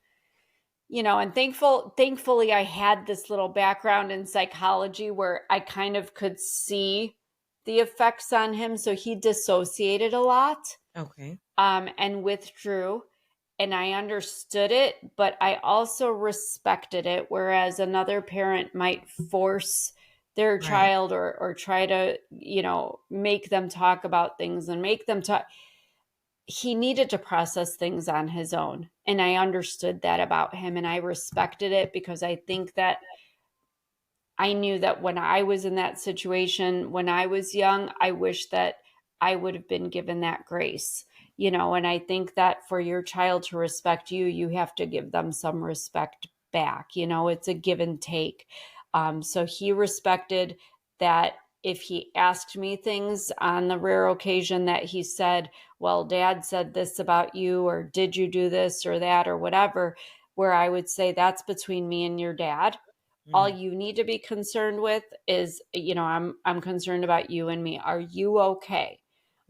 and thankfully I had this little background in psychology where I kind of could see the effects on him. So he dissociated a lot, Okay. and withdrew. And I understood it, but I also respected it. Whereas another parent might force their child or try to, make them talk about things and make them talk. He needed to process things on his own. And I understood that about him, and I respected it, because I think that I knew that when I was in that situation, when I was young, I wish that I would have been given that grace, and I think that for your child to respect you, you have to give them some respect back. It's a give and take. So he respected that. If he asked me things on the rare occasion that he said, "Well, Dad said this about you," or "Did you do this or that," or whatever, where I would say, "That's between me and your dad. All you need to be concerned with is, I'm concerned about you and me. Are you okay?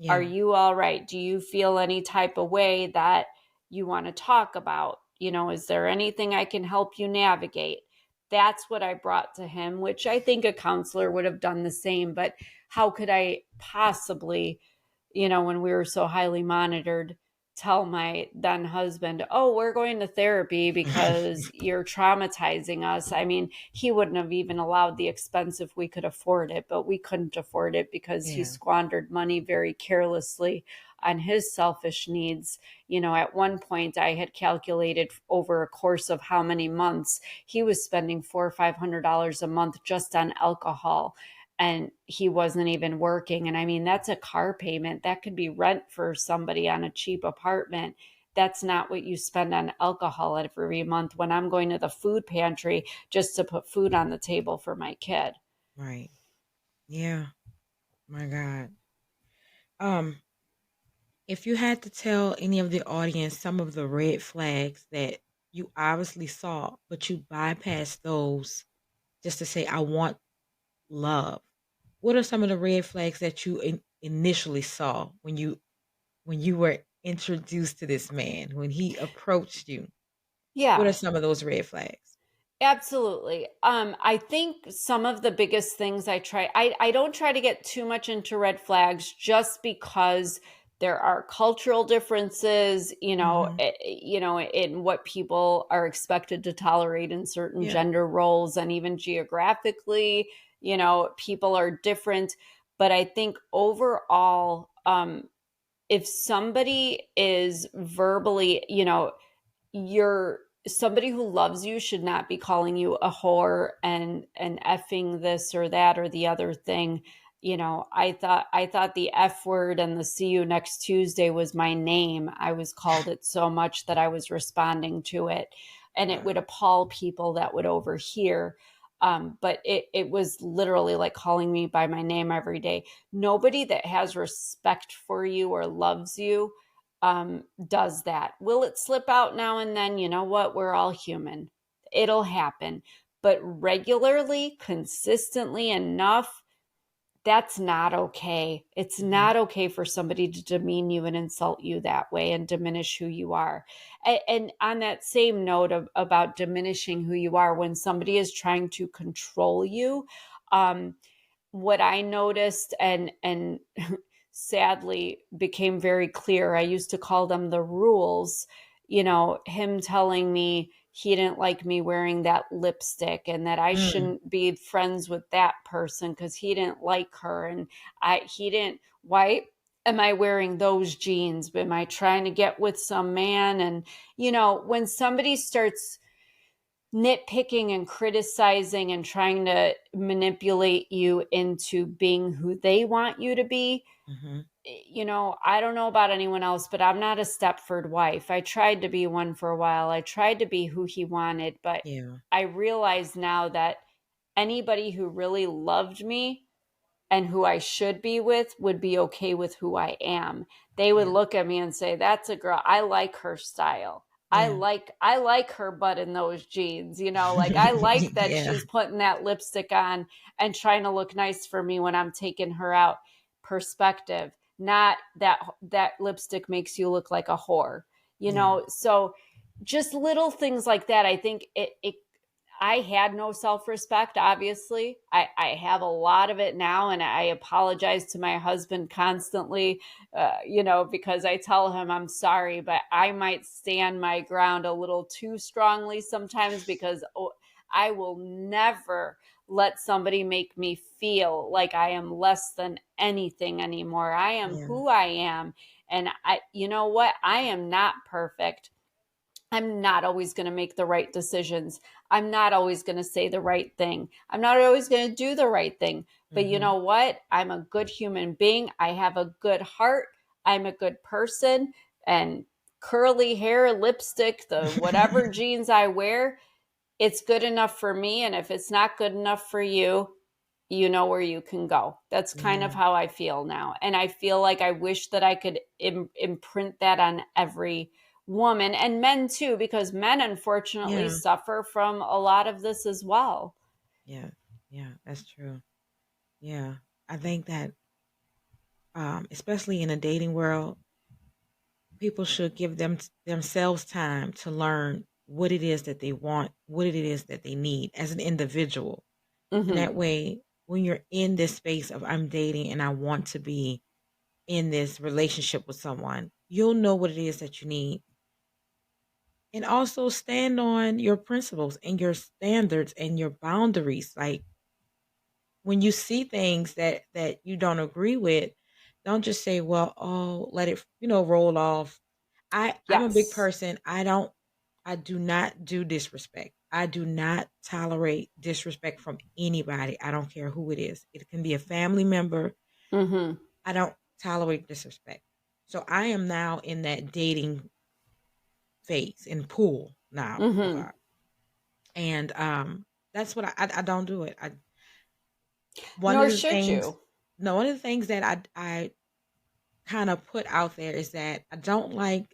Are you all right? Do you feel any type of way that you want to talk about? Is there anything I can help you navigate?" That's what I brought to him, which I think a counselor would have done the same. But how could I possibly, when we were so highly monitored, tell my then husband, "Oh, we're going to therapy because you're traumatizing us"? I mean, he wouldn't have even allowed the expense if we could afford it, but we couldn't afford it because he squandered money very carelessly on his selfish needs. At one point I had calculated over a course of how many months he was spending $400 or $500 a month just on alcohol, and he wasn't even working. And I mean, that's a car payment. That could be rent for somebody on a cheap apartment. That's not what you spend on alcohol every month when I'm going to the food pantry just to put food on the table for my kid. Right. Yeah. My God. If you had to tell any of the audience some of the red flags that you obviously saw, but you bypassed those just to say, "I want love," what are some of the red flags that you initially saw when you were introduced to this man, when he approached you? What Yeah. are some of those red flags? Absolutely. I think some of the biggest things I don't try to get too much into red flags, just because there are cultural differences, in what people are expected to tolerate in certain Yeah. gender roles, and even geographically, people are different. But I think overall, if somebody is verbally, you're somebody who loves you should not be calling you a whore and effing this or that or the other thing. I thought the F word and the "see you next Tuesday" was my name. I was called it so much that I was responding to it, and it would appall people that would overhear. But it was literally like calling me by my name every day. Nobody that has respect for you or loves you does that. Will it slip out now and then? You know what? We're all human. It'll happen. But regularly, consistently enough, that's not okay. It's not okay for somebody to demean you and insult you that way and diminish who you are. And on that same note about diminishing who you are, when somebody is trying to control you, what I noticed and sadly became very clear, I used to call them the rules, him telling me he didn't like me wearing that lipstick and that I Mm. shouldn't be friends with that person because he didn't like her. And he didn't, why am I wearing those jeans? Am I trying to get with some man? And, when somebody starts nitpicking and criticizing and trying to manipulate you into being who they want you to be, Mm-hmm. I don't know about anyone else, but I'm not a Stepford wife. I tried to be one for a while. I tried to be who he wanted, but Yeah. I realize now that anybody who really loved me and who I should be with would be okay with who I am. They would Yeah. look at me and say, "That's a girl. I like her style. Yeah. I like her butt in those jeans, like I like that Yeah. she's putting that lipstick on and trying to look nice for me when I'm taking her out." Perspective, not that lipstick makes you look like a whore. Yeah. So just little things like that. I think it I had no self respect, obviously. I have a lot of it now, and I apologize to my husband constantly, because I tell him I'm sorry, but I might stand my ground a little too strongly sometimes because I will never let somebody make me feel like I am less than anything anymore. I am Yeah. who I am. And you know what? I am not perfect. I'm not always going to make the right decisions. I'm not always going to say the right thing. I'm not always going to do the right thing. But you Mm-hmm. know what? I'm a good human being. I have a good heart. I'm a good person. And curly hair, lipstick, the whatever jeans I wear, it's good enough for me. And if it's not good enough for you, you know where you can go. That's kind Yeah. of how I feel now. And I feel like I wish that I could imprint that on every woman and men too, because men unfortunately Yeah. suffer from a lot of this as well. Yeah. Yeah. That's true. Yeah. I think that, especially in a dating world, people should give themselves time to learn what it is that they want, what it is that they need as an individual. And Hmm. that way, when you're in this space of I'm dating and I want to be in this relationship with someone, you'll know what it is that you need. And also stand on your principles and your standards and your boundaries. Like when you see things that you don't agree with, don't just say, well, oh, let it, roll off. I'm a big Yes. person. I do not do disrespect. I do not tolerate disrespect from anybody. I don't care who it is. It can be a family member. Hmm. I don't tolerate disrespect. So I am now in that dating phase and pool now of Hmm. our, and that's what I don't do it. I one of Nor the should things you. no one of the things that I kind of put out there is that I don't like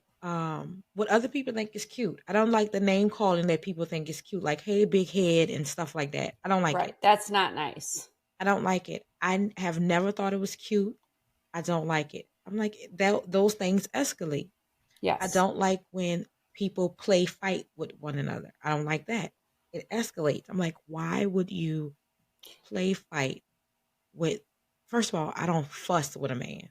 what other people think is cute. I don't like the name calling that people think is cute, like hey big head and stuff like that. I don't like it. Right. That's not nice. I don't like it. Have never thought it was cute. I don't like it. I'm like that those things escalate. I Yes. don't like when people play fight with one another. I don't like that. It escalates. I'm like, why would you play fight with first of all, I don't fuss with a man.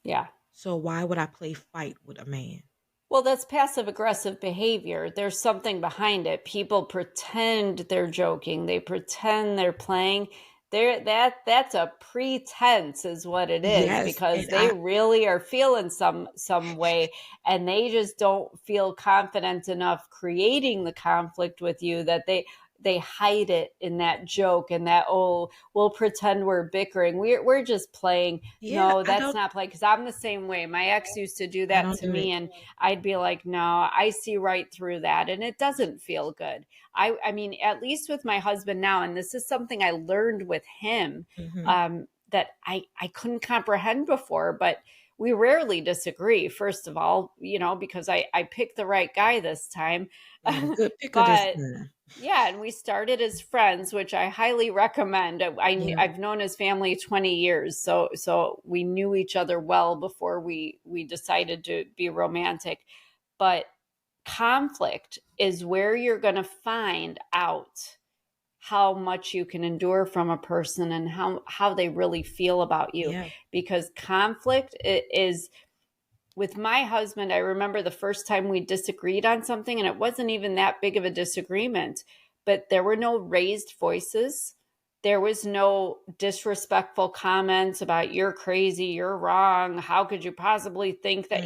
Yeah. So why would I play fight with a man? Well, that's passive aggressive behavior. There's something behind it. People pretend they're joking. They pretend they're playing. That's a pretense is what it is Yes, because and they really are feeling some way and they just don't feel confident enough creating the conflict with you that they hide it in that joke and that, oh, we'll pretend we're bickering. We're just playing. yeah, No, that's not play because I'm the same way. My ex used to do I that don't to do it. me and I'd be like, no, I see right through that. And it doesn't feel good. I mean, at least with my husband now, and this is something I learned with him Hmm. that I couldn't comprehend before, but we rarely disagree, first of all, because I picked the right guy this time. You had a good picker this But time. yeah, and we started as friends, which I highly recommend. Yeah, I've known his family 20 years, so we knew each other well before we decided to be romantic. But conflict is where you're going to find out how much you can endure from a person and how they really feel about you, yeah, because conflict is with my husband, I remember the first time we disagreed on something, and it wasn't even that big of a disagreement, but there were no raised voices. There was no disrespectful comments about you're crazy, you're wrong, how could you possibly think that,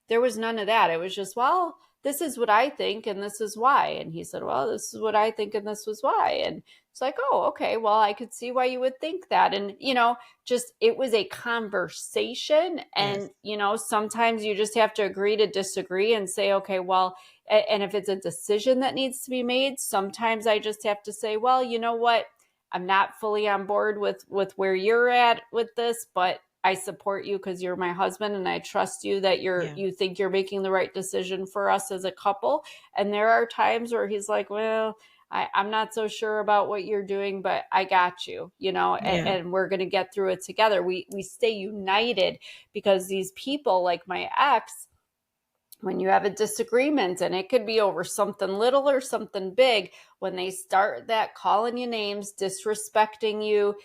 there was none of that. It was just, well, this is what I think and this is why. And he said, well, this is what I think and this was why. And it's like, oh, okay, well, I could see why you would think that. And, just it was a conversation. And, sometimes you just have to agree to disagree and say, okay, well, and if it's a decision that needs to be made, sometimes I just have to say, well, you know what? I'm not fully on board with where you're at with this, but I support you because you're my husband and I trust you that you think you're making the right decision for us as a couple. And there are times where he's like, well, I'm not so sure about what you're doing, but I got you, and we're going to get through it together. We stay united because these people like my ex, when you have a disagreement, and it could be over something little or something big, when they start that calling you names, disrespecting you,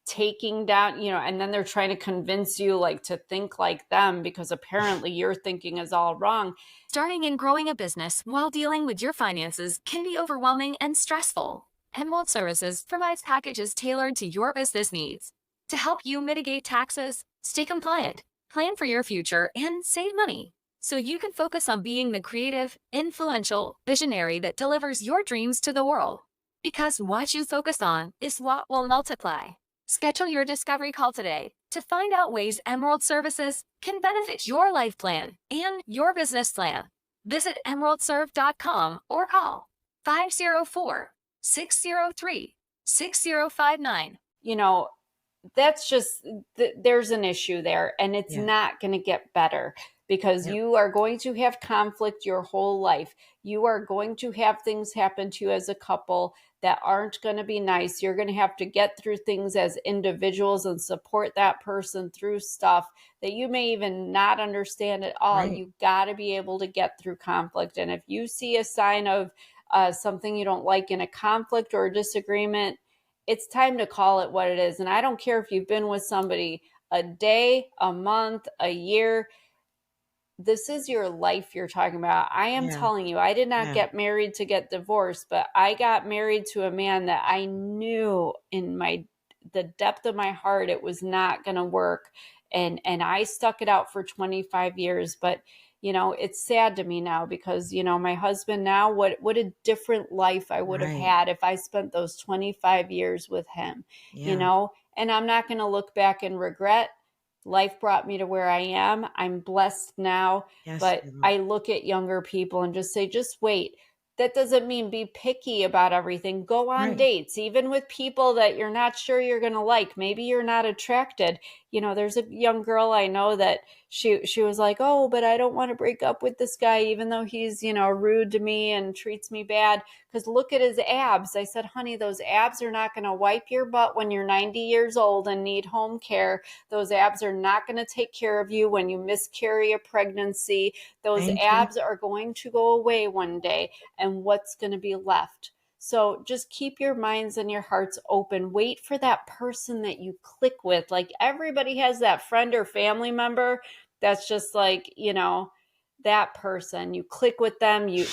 taking down, and then they're trying to convince you like to think like them because apparently your thinking is all wrong. Starting and growing a business while dealing with your finances can be overwhelming and stressful. Emerald Services provides packages tailored to your business needs to help you mitigate taxes, stay compliant, plan for your future, and save money so you can focus on being the creative, influential visionary that delivers your dreams to the world. Because what you focus on is what will multiply. Schedule your discovery call today to find out ways Emerald Services can benefit your life plan and your business plan. Visit emeraldserve.com or call 504-603-6059. That's just, there's an issue there, and it's not going to get better because you are going to have conflict your whole life. You are going to have things happen to you as a couple that aren't going to be nice. You're going to have to get through things as individuals and support that person through stuff that you may even not understand at all. Right. You got to be able to get through conflict. And if you see a sign of something you don't like in a conflict or a disagreement, it's time to call it what it is. And I don't care if you've been with somebody a day, a month, a year. This is your life you're talking about. I am telling you, I did not get married to get divorced, but I got married to a man that I knew in the depth of my heart it was not going to work. And I stuck it out for 25 years. But it's sad to me now because, my husband now, what a different life I would have had if I spent those 25 years with him, and I'm not going to look back and regret. Life brought me to where I am. I'm blessed now, but I look at younger people and just say, just wait. That doesn't mean be picky about everything. Go on dates, even with people that you're not sure you're going to like. Maybe you're not attracted. There's a young girl I know that she was like, oh, but I don't want to break up with this guy, even though he's, rude to me and treats me bad. Because look at his abs. I said, honey, those abs are not going to wipe your butt when you're 90 years old and need home care. Those abs are not going to take care of you when you miscarry a pregnancy. Those abs are going to go away one day. And what's going to be left? So just keep your minds and your hearts open. Wait for that person that you click with. Like everybody has that friend or family member that's just like, that person. You click with them. You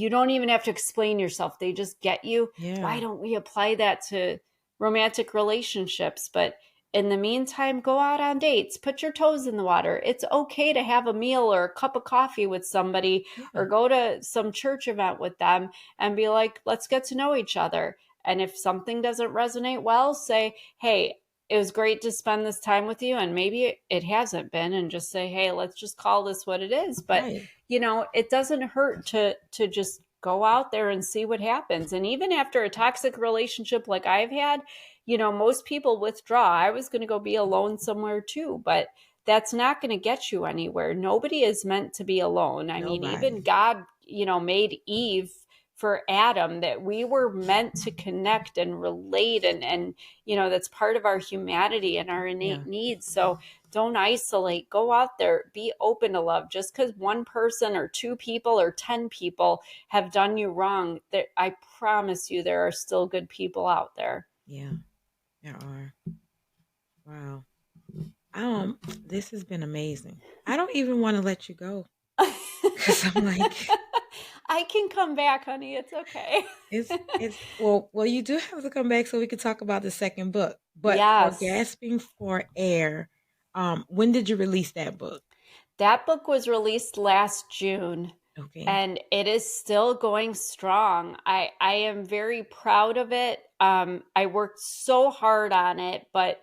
don't even have to explain yourself. They just get you. Why don't we apply that to romantic relationships? But in the meantime, go out on dates, put your toes in the water. It's okay to have a meal or a cup of coffee with somebody or go to some church event with them and be like, let's get to know each other. And if something doesn't resonate well, say, hey, it was great to spend this time with you. And maybe it hasn't been, and just say, hey, let's just call this what it is. But, it doesn't hurt to just go out there and see what happens. And even after a toxic relationship like I've had, most people withdraw. I was going to go be alone somewhere too, but that's not going to get you anywhere. Nobody is meant to be alone. I mean, even God, made Eve for Adam, that we were meant to connect and relate. And that's part of our humanity and our innate needs. So don't isolate, go out there, be open to love. Just because one person or two people or 10 people have done you wrong, I promise you there are still good people out there. Yeah, there are. Wow. This has been amazing. I don't even want to let you go because I'm like, I can come back, honey. It's okay. well, you do have to come back so we can talk about the second book. But for Yes. Gasping for Air, when did you release that book? That book was released last June. Okay. And it is still going strong. I am very proud of it. I worked so hard on it, but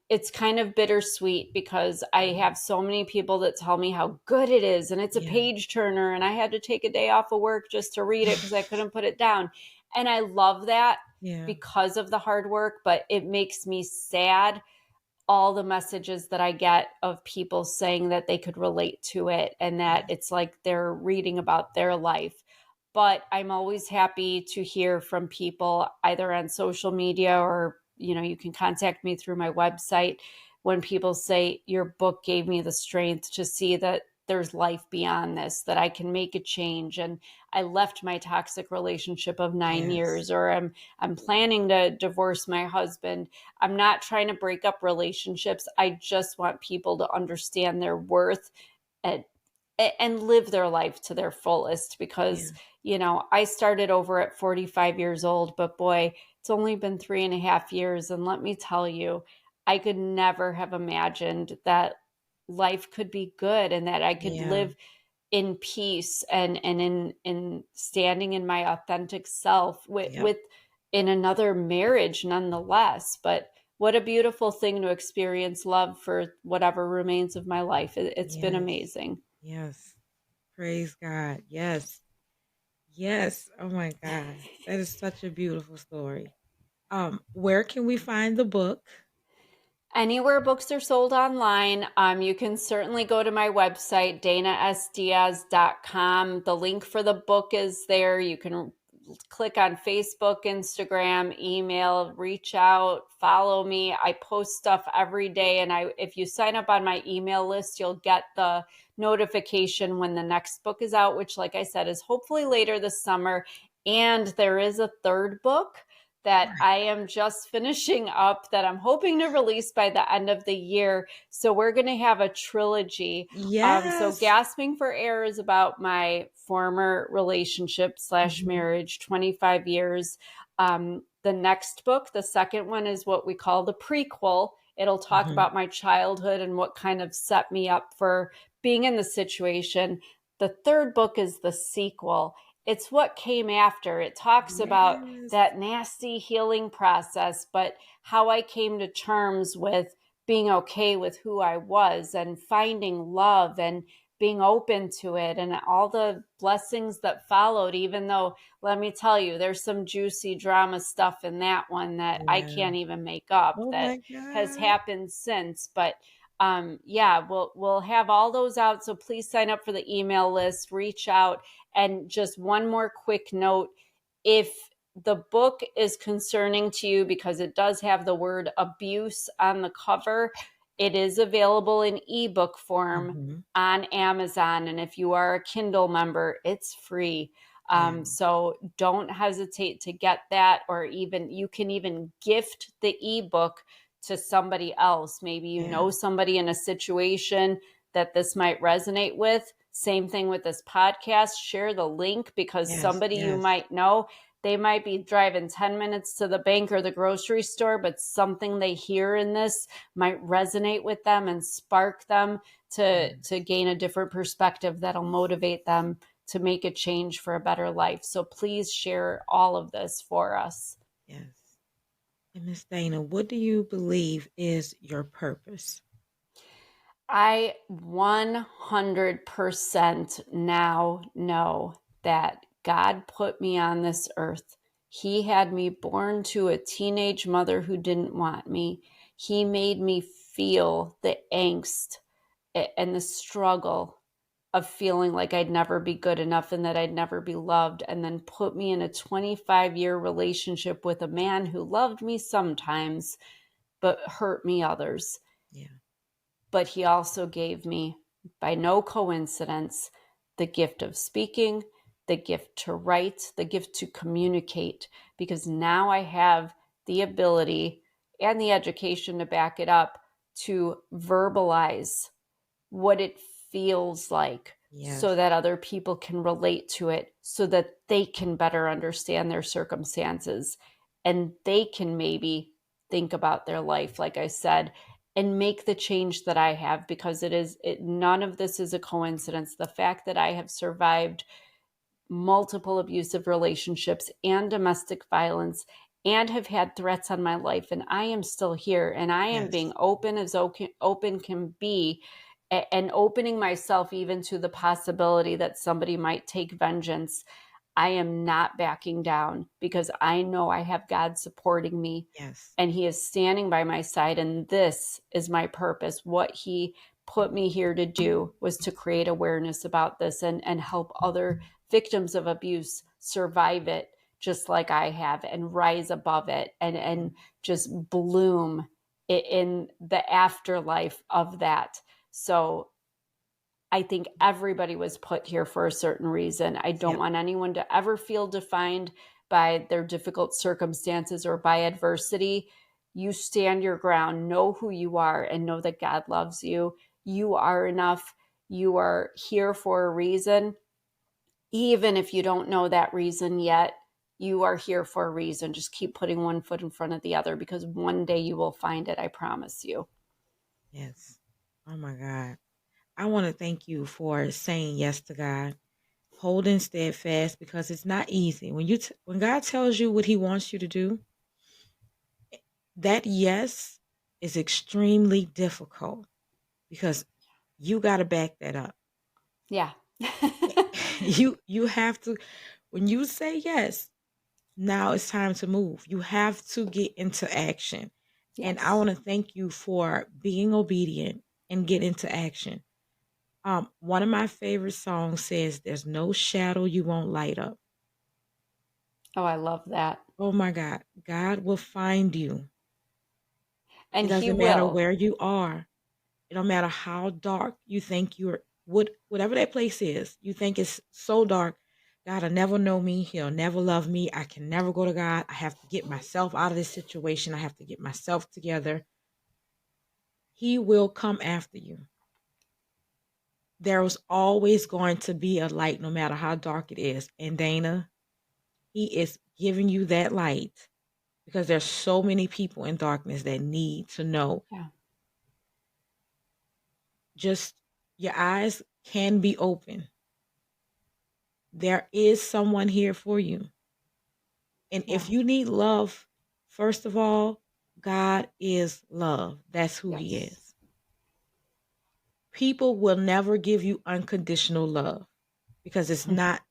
it's kind of bittersweet because I have so many people that tell me how good it is, and it's a Yeah. page turner, and I had to take a day off of work just to read it because I couldn't put it down. And I love that because of the hard work, but it makes me sad all the messages that I get of people saying that they could relate to it and that it's like they're reading about their life. But I'm always happy to hear from people either on social media or, you can contact me through my website when people say your book gave me the strength to see that there's life beyond this, that I can make a change. And I left my toxic relationship of 9 years, or I'm planning to divorce my husband. I'm not trying to break up relationships. I just want people to understand their worth and live their life to their fullest because, I started over at 45 years old, but boy, it's only been 3.5 years. And let me tell you, I could never have imagined that life could be good and that I could live in peace and in standing in my authentic self with in another marriage nonetheless. But what a beautiful thing to experience love for whatever remains of my life. It's been amazing. Yes. Praise God. Yes. Yes. Oh my God. That is such a beautiful story. Where can we find the book? Anywhere books are sold online. You can certainly go to my website, danasdiaz.com. The link for the book is there. You can click on Facebook, Instagram, email, reach out, follow me. I post stuff every day. And if you sign up on my email list, you'll get the notification when the next book is out, which, like I said, is hopefully later this summer. And there is a third book that I am just finishing up that I'm hoping to release by the end of the year. So we're going to have a trilogy. Yes. So Gasping for Air is about my former relationship / marriage, 25 years. The next book, the second one, is what we call the prequel. It'll talk about my childhood and what kind of set me up for being in the situation. The third book is the sequel. It's what came after. It talks about that nasty healing process, but how I came to terms with being okay with who I was and finding love and being open to it and all the blessings that followed, even though, let me tell you, there's some juicy drama stuff in that one that I can't even make up that has happened since. But we'll have all those out. So please sign up for the email list, reach out. And just one more quick note, if the book is concerning to you because it does have the word abuse on the cover, it is available in ebook form on Amazon. And if you are a Kindle member, it's free. So don't hesitate to get that, or even you can even gift the ebook to somebody else. Maybe you know somebody in a situation that this might resonate with. Same thing with this podcast. Share the link because somebody you might know, they might be driving 10 minutes to the bank or the grocery store, but something they hear in this might resonate with them and spark them to gain a different perspective that'll motivate them to make a change for a better life. So please share all of this for us. Yes. And Miss Dana, what do you believe is your purpose? I 100% now know that God put me on this earth. He had me born to a teenage mother who didn't want me. He made me feel the angst and the struggle of feeling like I'd never be good enough and that I'd never be loved, and then put me in a 25-year relationship with a man who loved me sometimes, but hurt me others. But he also gave me, by no coincidence, the gift of speaking, the gift to write, the gift to communicate, because now I have the ability and the education to back it up to verbalize what it feels like, so Yes. that other people can relate to it, so that they can better understand their circumstances, and they can maybe think about their life, like I said, and make the change that I have, because none of this is a coincidence. The fact that I have survived multiple abusive relationships and domestic violence and have had threats on my life, and I am still here, and I am Yes. being open as open can be, and opening myself even to the possibility that somebody might take vengeance. I am not backing down, because I know I have God supporting me, Yes. and He is standing by my side. And this is my purpose. What He put me here to do was to create awareness about this, and help other victims of abuse survive it just like I have, and rise above it, and just bloom in the afterlife of that. So I think everybody was put here for a certain reason. I don't Yep. want anyone to ever feel defined by their difficult circumstances or by adversity. You stand your ground, know who you are, and know that God loves you. You are enough. You are here for a reason. Even if you don't know that reason yet, you are here for a reason. Just keep putting one foot in front of the other, because one day you will find it. I promise you. Yes. Oh my God. I want to thank you for saying yes to God, holding steadfast, because it's not easy. When God tells you what He wants you to do, that yes is extremely difficult, because you got to back that up. Yeah. You have to, when you say yes, now it's time to move. You have to get into action. And I Yes. want to thank you for being obedient and get into action. One of my favorite songs says, "There's no shadow you won't light up." Oh, I love that. Oh my God, God will find you. It And He doesn't matter will. where you are. It don't matter how dark you think whatever that place is, you think it's so dark. God will never know me. He'll never love me. I can never go to God. I have to get myself out of this situation. I have to get myself together. He will come after you. There's always going to be a light, no matter how dark it is. And Dana, He is giving you that light, because there's so many people in darkness that need to know. Yeah. Just your eyes can be open. There is someone here for you. And Yeah. if you need love, first of all, God is love. That's who He Yes. is. People will never give you unconditional love, because it's not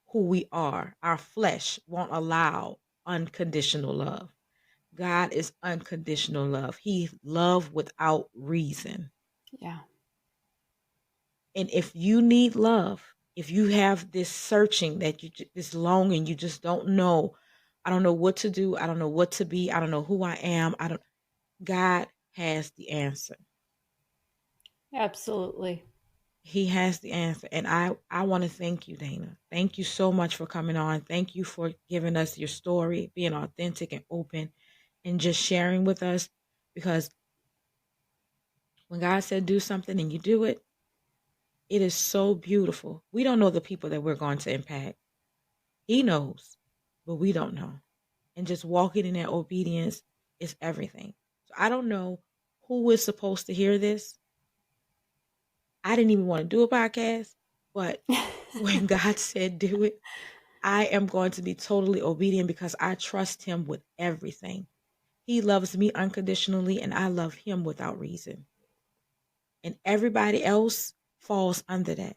who we are. Our flesh won't allow unconditional love. God is unconditional love. He love without reason. Yeah. And if you need love, if you have this searching, this longing, you just don't know, I don't know what to do, I don't know what to be, I don't know who I am, God has the answer. Absolutely. He has the answer. And I want to thank you, Dana. Thank you so much for coming on. Thank you for giving us your story, being authentic and open, and just sharing with us. Because when God said do something and you do it, it is so beautiful. We don't know the people that we're going to impact. He knows, but we don't know. And just walking in that obedience is everything. So I don't know who is supposed to hear this. I didn't even want to do a podcast, but when God said do it, I am going to be totally obedient, because I trust Him with everything. He loves me unconditionally, and I love Him without reason. And everybody else falls under that.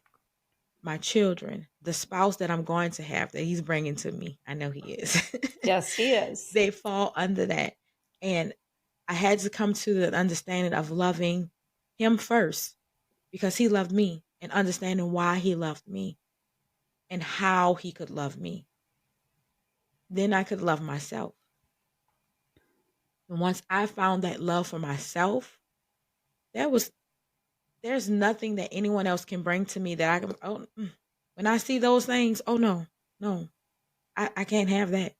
My children, the spouse that I'm going to have, that He's bringing to me, I know He is. Yes, He is. They fall under that. And I had to come to the understanding of loving Him first, because He loved me, and understanding why He loved me and how He could love me. Then I could love myself. And once I found that love for myself, there's nothing that anyone else can bring to me that I can, when I see those things, oh no, I can't have that.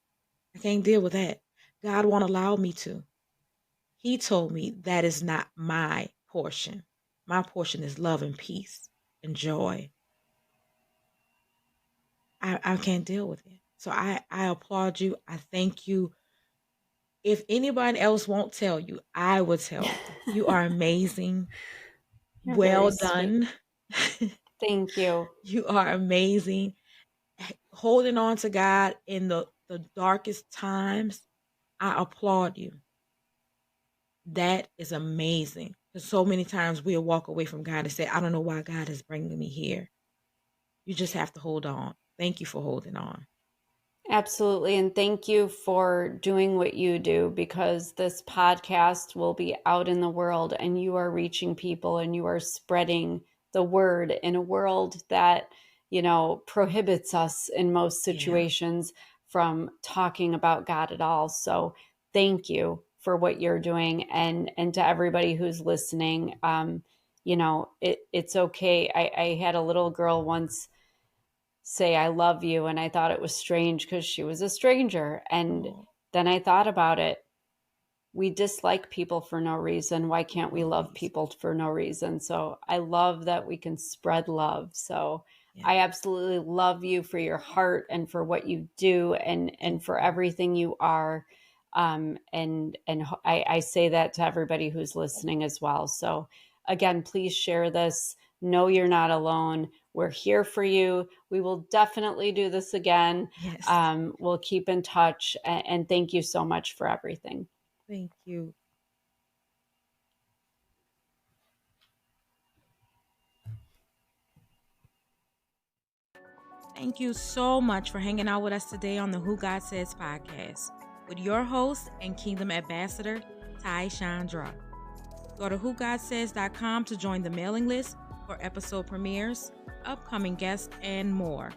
I can't deal with that. God won't allow me to. He told me that is not my portion. My portion is love and peace and joy. I can't deal with it. So I applaud you. I thank you. If anybody else won't tell you, I will tell you. You are amazing. You're Well very sweet. done. Thank you. You are amazing. Holding on to God in the darkest times, I applaud you. That is amazing. Because so many times we'll walk away from God and say, I don't know why God is bringing me here. You just have to hold on. Thank you for holding on. Absolutely. And thank you for doing what you do, because this podcast will be out in the world and you are reaching people and you are spreading the word in a world that, prohibits us in most situations from talking about God at all. So thank you for what you're doing. And to everybody who's listening, it's okay. I had a little girl once say I love you, and I thought it was strange because she was a stranger. And then I thought about it. We dislike people for no reason. Why can't we love people for no reason? So I love that we can spread love. So I absolutely love you for your heart and for what you do, and for everything you are. And I say that to everybody who's listening as well. So again, please share this. Know you're not alone. We're here for you. We will definitely do this again. Yes. We'll keep in touch. And thank you so much for everything. Thank you. Thank you so much for hanging out with us today on the Who God Says podcast with your host and Kingdom Ambassador, Ty-Shaun-Dra. Go to whogodsays.com to join the mailing list for episode premieres, upcoming guests, and more.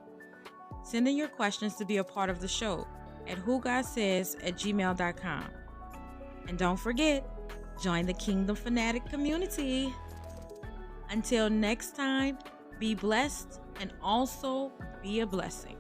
Send in your questions to be a part of the show at whogodsays@gmail.com. And don't forget, join the Kingdom Fanatic community. Until next time, be blessed and also be a blessing.